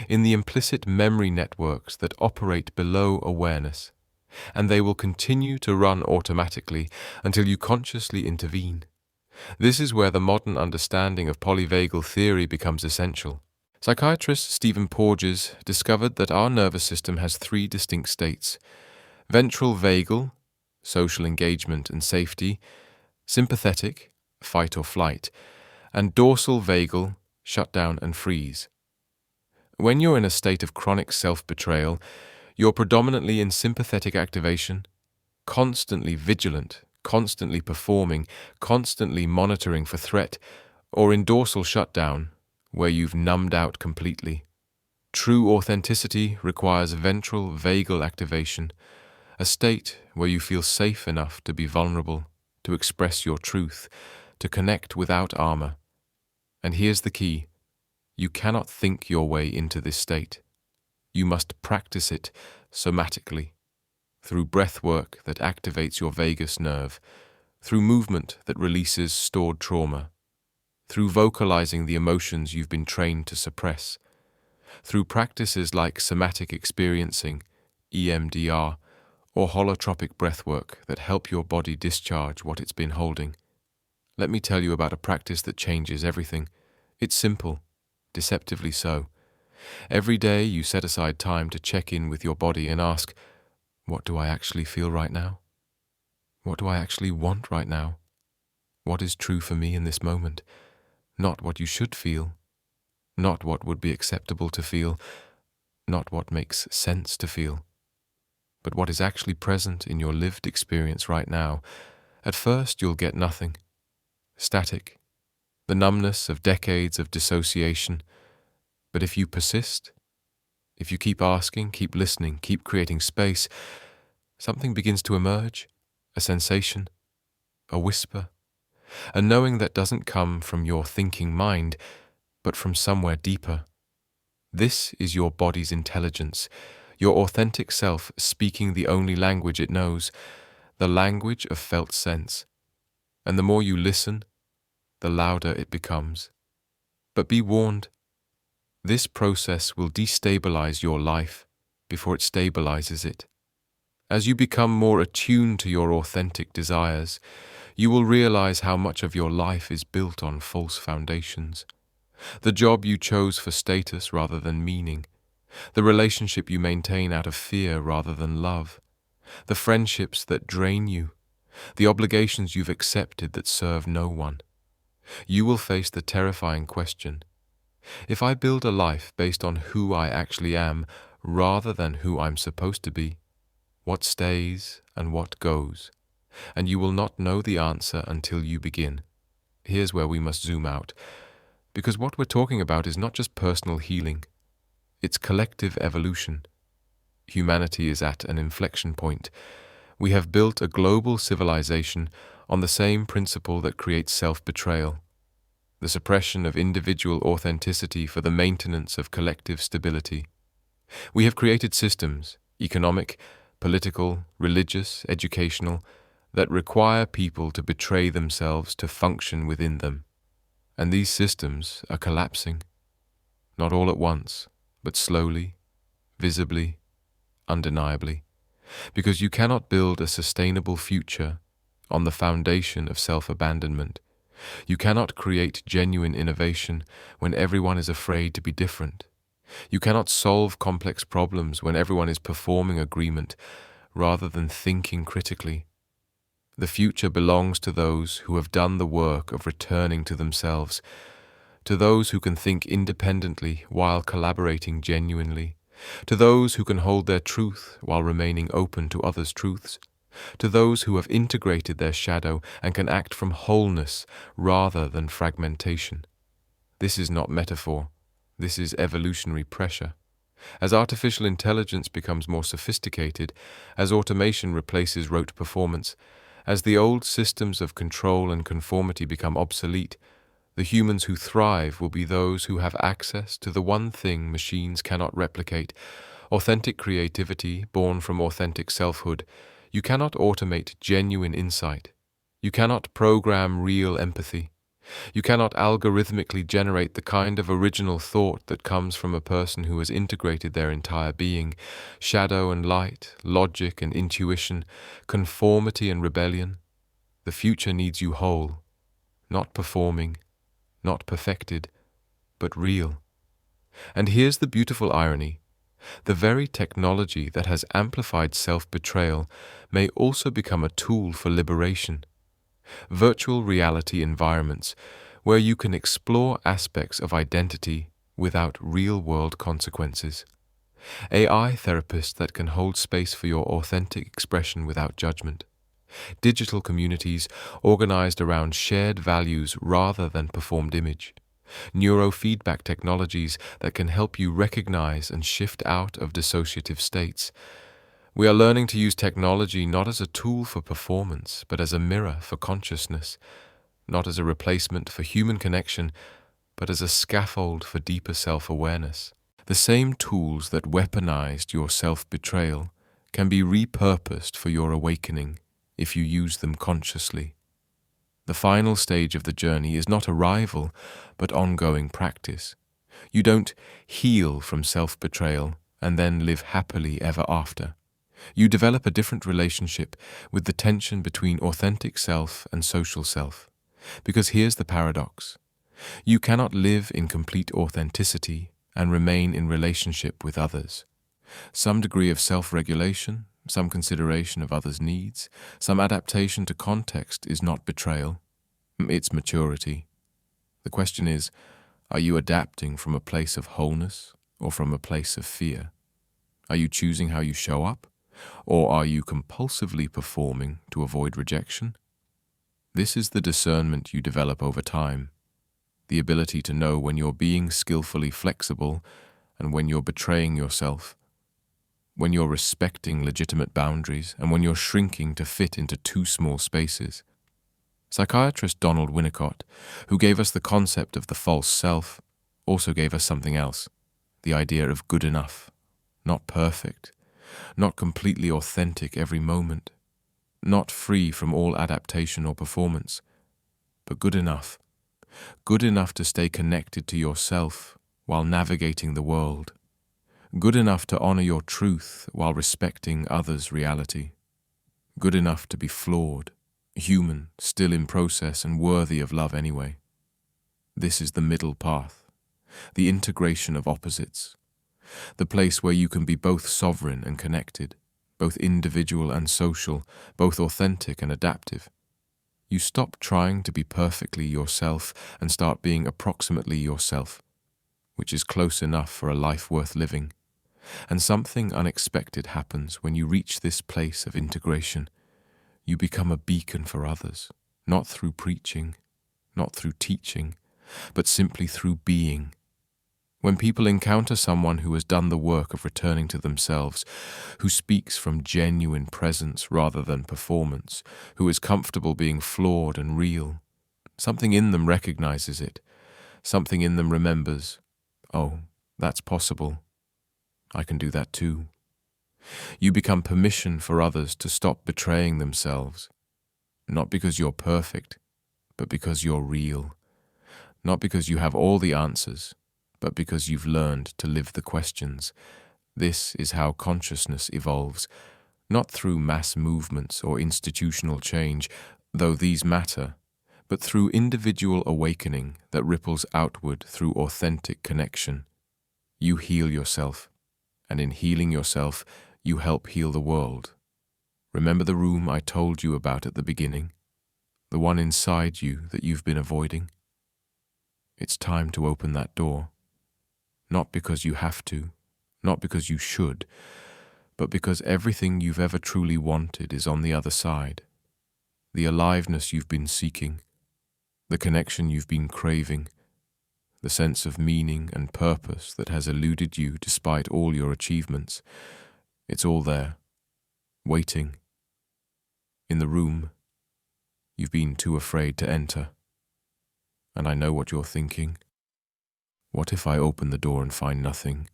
Speaker 1: in the implicit memory networks that operate below awareness, and they will continue to run automatically until you consciously intervene. This is where the modern understanding of polyvagal theory becomes essential. Psychiatrist Stephen Porges discovered that our nervous system has three distinct states: ventral vagal, social engagement and safety; sympathetic, fight or flight; and dorsal vagal, shutdown and freeze. When you're in a state of chronic self-betrayal, you're predominantly in sympathetic activation, constantly vigilant, constantly performing, constantly monitoring for threat, or in dorsal shutdown, where you've numbed out completely. True authenticity requires ventral vagal activation, a state where you feel safe enough to be vulnerable, to express your truth, to connect without armor. And here's the key: you cannot think your way into this state. You must practice it somatically, through breath work that activates your vagus nerve, through movement that releases stored trauma, through vocalizing the emotions you've been trained to suppress, through practices like somatic experiencing, EMDR, or holotropic breathwork that help your body discharge what it's been holding. Let me tell you about a practice that changes everything. It's simple, deceptively so. Every day you set aside time to check in with your body and ask, what do I actually feel right now? What do I actually want right now? What is true for me in this moment? Not what you should feel, not what would be acceptable to feel, not what makes sense to feel, but what is actually present in your lived experience right now. At first you'll get nothing. Static, the numbness of decades of dissociation. But if you persist, if you keep asking, keep listening, keep creating space, something begins to emerge, a sensation, a whisper, a knowing that doesn't come from your thinking mind, but from somewhere deeper. This is your body's intelligence, your authentic self speaking the only language it knows, the language of felt sense. And the more you listen, the louder it becomes. But be warned, this process will destabilize your life before it stabilizes it. As you become more attuned to your authentic desires, you will realize how much of your life is built on false foundations. The job you chose for status rather than meaning, the relationship you maintain out of fear rather than love, the friendships that drain you, the obligations you've accepted that serve no one. You will face the terrifying question: if I build a life based on who I actually am rather than who I'm supposed to be, what stays and what goes? And you will not know the answer until you begin. Here's where we must zoom out, because what we're talking about is not just personal healing, it's collective evolution. Humanity is at an inflection point. We have built a global civilization on the same principle that creates self-betrayal, the suppression of individual authenticity for the maintenance of collective stability. We have created systems, economic, political, religious, educational, that require people to betray themselves to function within them. And these systems are collapsing, not all at once, but slowly, visibly, undeniably, because you cannot build a sustainable future on the foundation of self-abandonment. You cannot create genuine innovation when everyone is afraid to be different. You cannot solve complex problems when everyone is performing agreement rather than thinking critically. The future belongs to those who have done the work of returning to themselves, to those who can think independently while collaborating genuinely, to those who can hold their truth while remaining open to others' truths, to those who have integrated their shadow and can act from wholeness rather than fragmentation. This is not metaphor. This is evolutionary pressure. As artificial intelligence becomes more sophisticated, as automation replaces rote performance, as the old systems of control and conformity become obsolete, the humans who thrive will be those who have access to the one thing machines cannot replicate: authentic creativity born from authentic selfhood. You cannot automate genuine insight. You cannot program real empathy. You cannot algorithmically generate the kind of original thought that comes from a person who has integrated their entire being: shadow and light, logic and intuition, conformity and rebellion. The future needs you whole, not performing, not perfected, but real. And here's the beautiful irony. The very technology that has amplified self-betrayal may also become a tool for liberation. Virtual reality environments where you can explore aspects of identity without real-world consequences. AI therapists that can hold space for your authentic expression without judgment. Digital communities organized around shared values rather than performed image. Neurofeedback technologies that can help you recognize and shift out of dissociative states. We are learning to use technology not as a tool for performance, but as a mirror for consciousness, not as a replacement for human connection, but as a scaffold for deeper self-awareness. The same tools that weaponized your self-betrayal can be repurposed for your awakening if you use them consciously. The final stage of the journey is not arrival, but ongoing practice. You don't heal from self-betrayal and then live happily ever after. You develop a different relationship with the tension between authentic self and social self. Because here's the paradox. You cannot live in complete authenticity and remain in relationship with others. Some degree of self-regulation, some consideration of others' needs, some adaptation to context is not betrayal. It's maturity. The question is, are you adapting from a place of wholeness or from a place of fear? Are you choosing how you show up? Or are you compulsively performing to avoid rejection? This is the discernment you develop over time, the ability to know when you're being skillfully flexible and when you're betraying yourself, when you're respecting legitimate boundaries and when you're shrinking to fit into too small spaces. Psychiatrist Donald Winnicott, who gave us the concept of the false self, also gave us something else, the idea of good enough, not perfect, not completely authentic every moment, not free from all adaptation or performance, but good enough to stay connected to yourself while navigating the world, good enough to honor your truth while respecting others' reality, good enough to be flawed, human, still in process and worthy of love anyway. This is the middle path, the integration of opposites, the place where you can be both sovereign and connected, both individual and social, both authentic and adaptive. You stop trying to be perfectly yourself and start being approximately yourself, which is close enough for a life worth living. And something unexpected happens when you reach this place of integration. You become a beacon for others, not through preaching, not through teaching, but simply through being. When people encounter someone who has done the work of returning to themselves, who speaks from genuine presence rather than performance, who is comfortable being flawed and real, something in them recognizes it. Something in them remembers, oh, that's possible. I can do that too. You become permission for others to stop betraying themselves, not because you're perfect, but because you're real. Not because you have all the answers, but because you've learned to live the questions. This is how consciousness evolves, not through mass movements or institutional change, though these matter, but through individual awakening that ripples outward through authentic connection, you heal yourself, and in healing yourself, you help heal the world. Remember the room I told you about at the beginning? The one inside you that you've been avoiding? It's time to open that door. Not because you have to, not because you should, but because everything you've ever truly wanted is on the other side. The aliveness you've been seeking, the connection you've been craving, the sense of meaning and purpose that has eluded you despite all your achievements. It's all there, waiting. In the room, you've been too afraid to enter. And I know what you're thinking. What if I open the door and find nothing?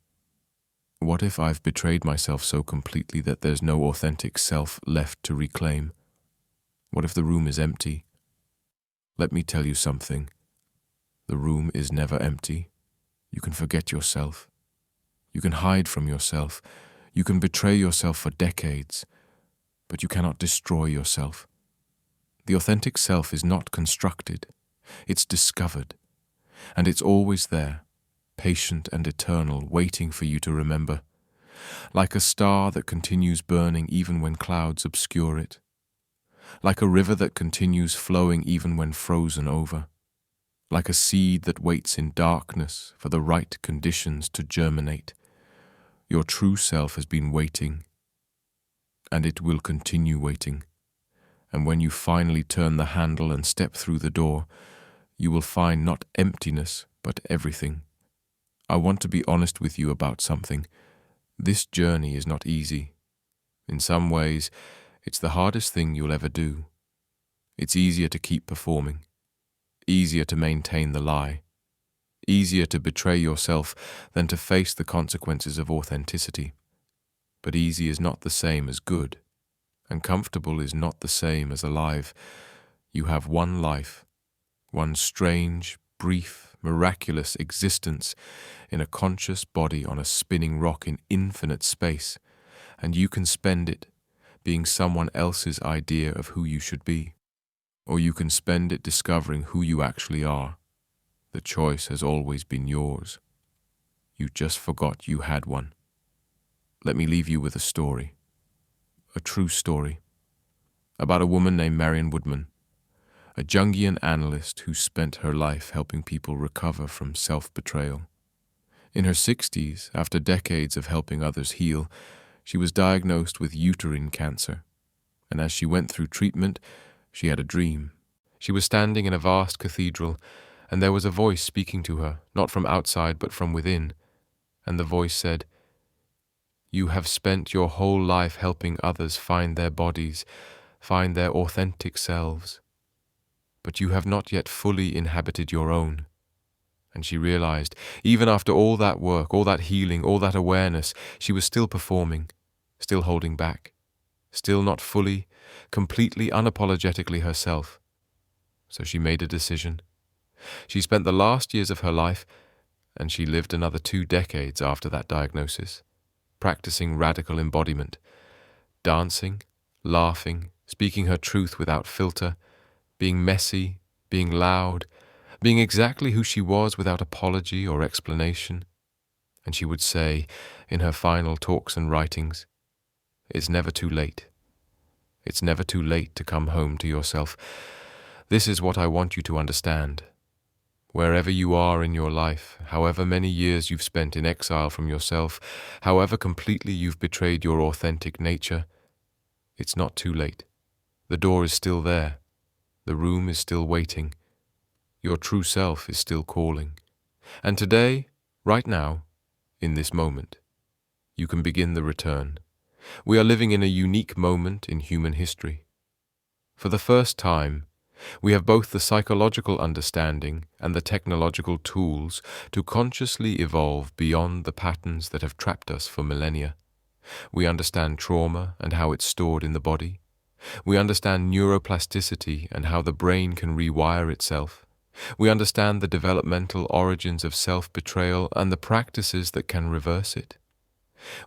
Speaker 1: What if I've betrayed myself so completely that there's no authentic self left to reclaim? What if the room is empty? Let me tell you something. The room is never empty. You can forget yourself. You can hide from yourself. You can betray yourself for decades, but you cannot destroy yourself. The authentic self is not constructed. It's discovered, and it's always there, patient and eternal, waiting for you to remember, like a star that continues burning even when clouds obscure it, like a river that continues flowing even when frozen over, like a seed that waits in darkness for the right conditions to germinate. Your true self has been waiting, and it will continue waiting. And when you finally turn the handle and step through the door, you will find not emptiness, but everything. I want to be honest with you about something. This journey is not easy. In some ways, it's the hardest thing you'll ever do. It's easier to keep performing, easier to maintain the lie, easier to betray yourself than to face the consequences of authenticity. But easy is not the same as good, and comfortable is not the same as alive. You have one life, one strange, brief, miraculous existence in a conscious body on a spinning rock in infinite space, and you can spend it being someone else's idea of who you should be, or you can spend it discovering who you actually are. The choice has always been yours. You just forgot you had one. Let me leave you with a story, a true story, about a woman named Marion Woodman, a Jungian analyst who spent her life helping people recover from self-betrayal. In her 60s, after decades of helping others heal, she was diagnosed with uterine cancer, and as she went through treatment, she had a dream. She was standing in a vast cathedral, and there was a voice speaking to her, not from outside but from within, and the voice said, "You have spent your whole life helping others find their bodies, find their authentic selves, but you have not yet fully inhabited your own." And she realized, even after all that work, all that healing, all that awareness, she was still performing, still holding back, still not fully, completely, unapologetically herself. So she made a decision. She spent the last years of her life, and she lived another 2 decades after that diagnosis, practicing radical embodiment, dancing, laughing, speaking her truth without filter, being messy, being loud, being exactly who she was without apology or explanation. And she would say, in her final talks and writings, "It's never too late. It's never too late to come home to yourself. This is what I want you to understand. Wherever you are in your life, however many years you've spent in exile from yourself, however completely you've betrayed your authentic nature, it's not too late. The door is still there. The room is still waiting. Your true self is still calling. And today, right now, in this moment, you can begin the return. We are living in a unique moment in human history. For the first time, we have both the psychological understanding and the technological tools to consciously evolve beyond the patterns that have trapped us for millennia. We understand trauma and how it's stored in the body. We understand neuroplasticity and how the brain can rewire itself. We understand the developmental origins of self-betrayal and the practices that can reverse it.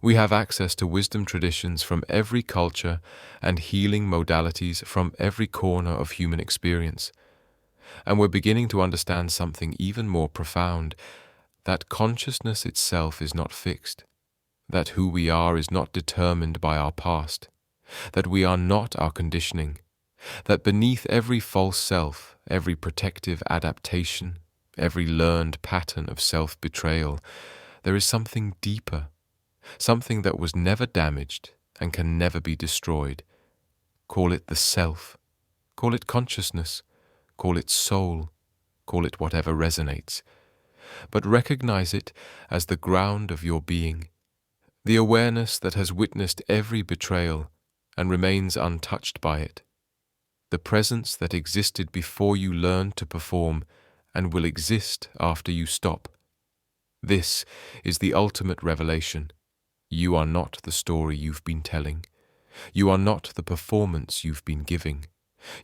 Speaker 1: We have access to wisdom traditions from every culture and healing modalities from every corner of human experience. And we're beginning to understand something even more profound, that consciousness itself is not fixed, that who we are is not determined by our past, that we are not our conditioning, that beneath every false self, every protective adaptation, every learned pattern of self-betrayal, there is something deeper, something that was never damaged and can never be destroyed. Call it the self, call it consciousness, call it soul, call it whatever resonates. But recognize it as the ground of your being, the awareness that has witnessed every betrayal and remains untouched by it, the presence that existed before you learned to perform and will exist after you stop. This is the ultimate revelation. You are not the story you've been telling. You are not the performance you've been giving.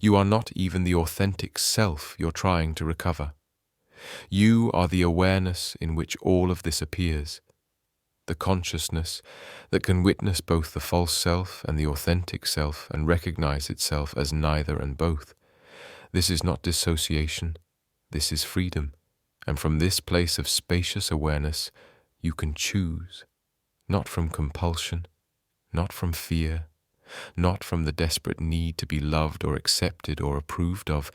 Speaker 1: You are not even the authentic self you're trying to recover. You are the awareness in which all of this appears, the consciousness that can witness both the false self and the authentic self and recognize itself as neither and both. This is not dissociation, this is freedom, and from this place of spacious awareness you can choose, not from compulsion, not from fear, not from the desperate need to be loved or accepted or approved of,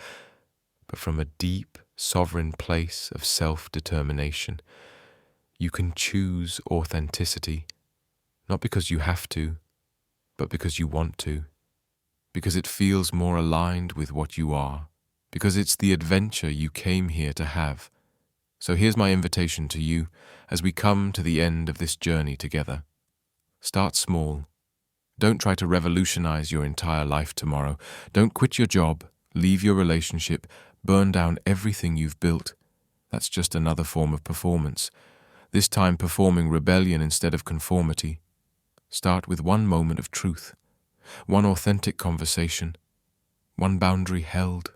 Speaker 1: but from a deep, sovereign place of self-determination. You can choose authenticity, not because you have to, but because you want to, because it feels more aligned with what you are, because it's the adventure you came here to have. So here's my invitation to you as we come to the end of this journey together. Start small. Don't try to revolutionize your entire life tomorrow. Don't quit your job, leave your relationship, burn down everything you've built. That's just another form of performance. This time performing rebellion instead of conformity. Start with one moment of truth, one authentic conversation, one boundary held,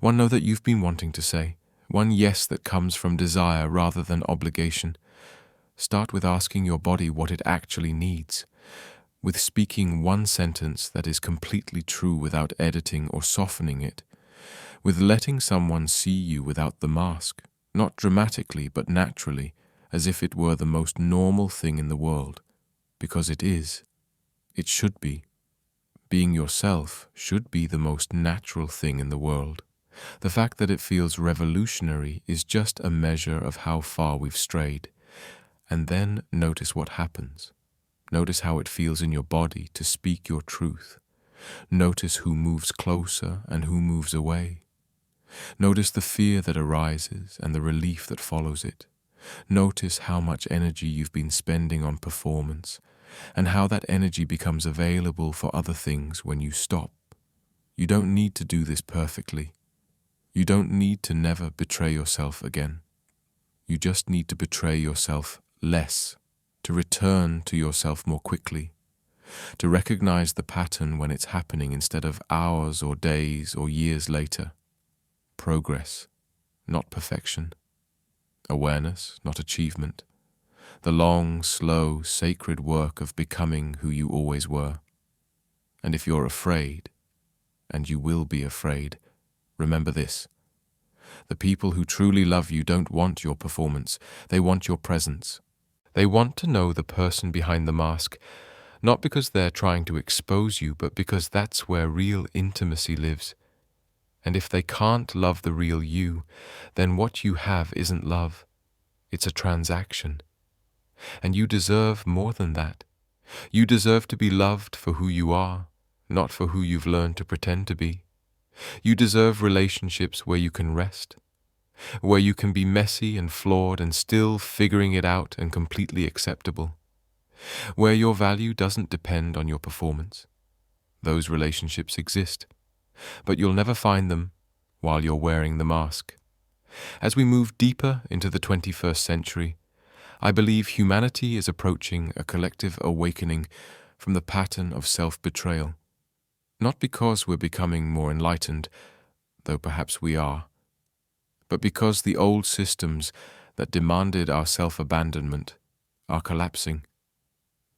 Speaker 1: one no that you've been wanting to say, one yes that comes from desire rather than obligation. Start with asking your body what it actually needs, with speaking one sentence that is completely true without editing or softening it, with letting someone see you without the mask, not dramatically but naturally, as if it were the most normal thing in the world, because it is. It should be. Being yourself should be the most natural thing in the world. The fact that it feels revolutionary is just a measure of how far we've strayed. And then notice what happens. Notice how it feels in your body to speak your truth. Notice who moves closer and who moves away. Notice the fear that arises and the relief that follows it. Notice how much energy you've been spending on performance and how that energy becomes available for other things when you stop. You don't need to do this perfectly. You don't need to never betray yourself again. You just need to betray yourself less, to return to yourself more quickly, to recognize the pattern when it's happening instead of hours or days or years later. Progress, not perfection. Awareness, not achievement. The long, slow, sacred work of becoming who you always were. And if you're afraid, and you will be afraid, remember this. The people who truly love you don't want your performance. They want your presence. They want to know the person behind the mask, not because they're trying to expose you, but because that's where real intimacy lives. And if they can't love the real you, then what you have isn't love. It's a transaction. And you deserve more than that. You deserve to be loved for who you are, not for who you've learned to pretend to be. You deserve relationships where you can rest, where you can be messy and flawed and still figuring it out and completely acceptable, where your value doesn't depend on your performance. Those relationships exist, but you'll never find them while you're wearing the mask. As we move deeper into the 21st century, I believe humanity is approaching a collective awakening from the pattern of self-betrayal. Not because we're becoming more enlightened, though perhaps we are, but because the old systems that demanded our self-abandonment are collapsing.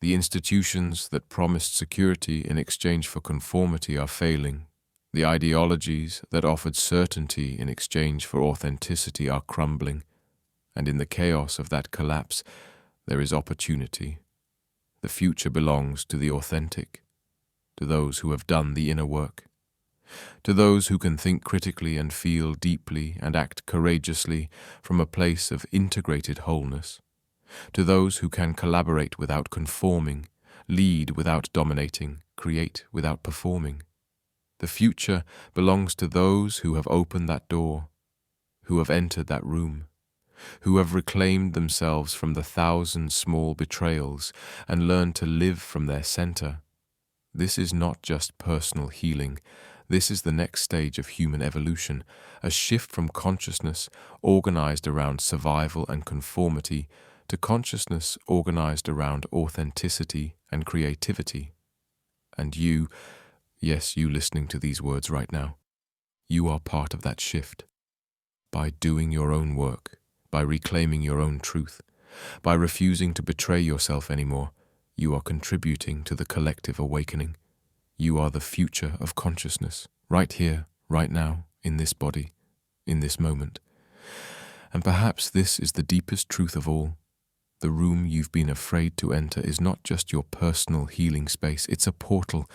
Speaker 1: The institutions that promised security in exchange for conformity are failing. The ideologies that offered certainty in exchange for authenticity are crumbling. And in the chaos of that collapse, there is opportunity. The future belongs to the authentic, to those who have done the inner work, to those who can think critically and feel deeply and act courageously from a place of integrated wholeness, to those who can collaborate without conforming, lead without dominating, create without performing. The future belongs to those who have opened that door, who have entered that room, who have reclaimed themselves from the 1,000 small betrayals and learned to live from their center. This is not just personal healing. This is the next stage of human evolution, a shift from consciousness organized around survival and conformity to consciousness organized around authenticity and creativity. And you, yes, you listening to these words right now, you are part of that shift. By doing your own work, by reclaiming your own truth, by refusing to betray yourself anymore, you are contributing to the collective awakening. You are the future of consciousness, right here, right now, in this body, in this moment. And perhaps this is the deepest truth of all. The room you've been afraid to enter is not just your personal healing space, it's a portal,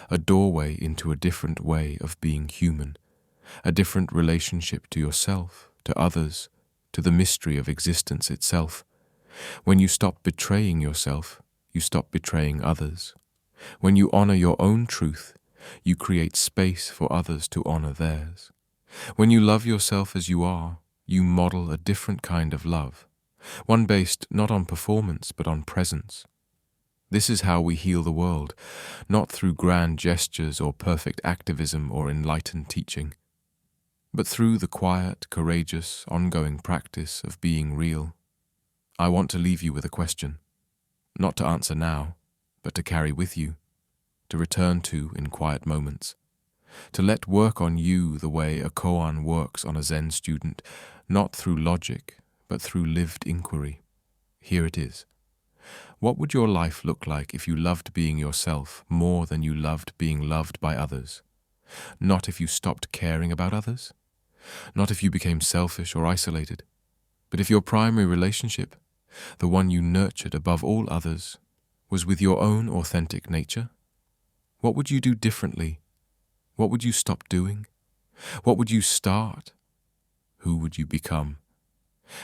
Speaker 1: a doorway into a different way of being human, a different relationship to yourself, to others, to the mystery of existence itself. When you stop betraying yourself, you stop betraying others. When you honor your own truth, you create space for others to honor theirs. When you love yourself as you are, you model a different kind of love, one based not on performance but on presence. This is how we heal the world, not through grand gestures or perfect activism or enlightened teaching, but through the quiet, courageous, ongoing practice of being real. I want to leave you with a question, not to answer now, but to carry with you, to return to in quiet moments, to let work on you the way a koan works on a Zen student, not through logic, but through lived inquiry. Here it is. What would your life look like if you loved being yourself more than you loved being loved by others? Not if you stopped caring about others, not if you became selfish or isolated, but if your primary relationship, the one you nurtured above all others, was with your own authentic nature? What would you do differently? What would you stop doing? What would you start? Who would you become?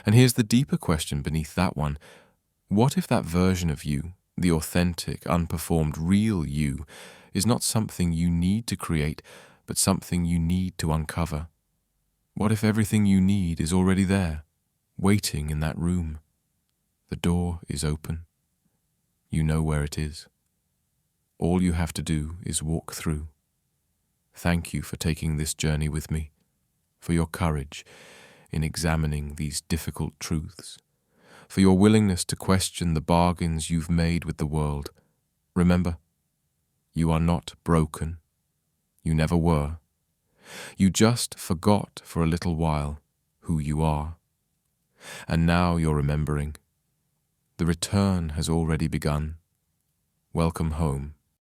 Speaker 1: And here's the deeper question beneath that one. What if that version of you, the authentic, unperformed, real you, is not something you need to create, but something you need to uncover? What if everything you need is already there, waiting in that room? The door is open. You know where it is. All you have to do is walk through. Thank you for taking this journey with me, for your courage in examining these difficult truths, for your willingness to question the bargains you've made with the world. Remember, you are not broken. You never were. You just forgot for a little while who you are. And now you're remembering. The return has already begun. Welcome home.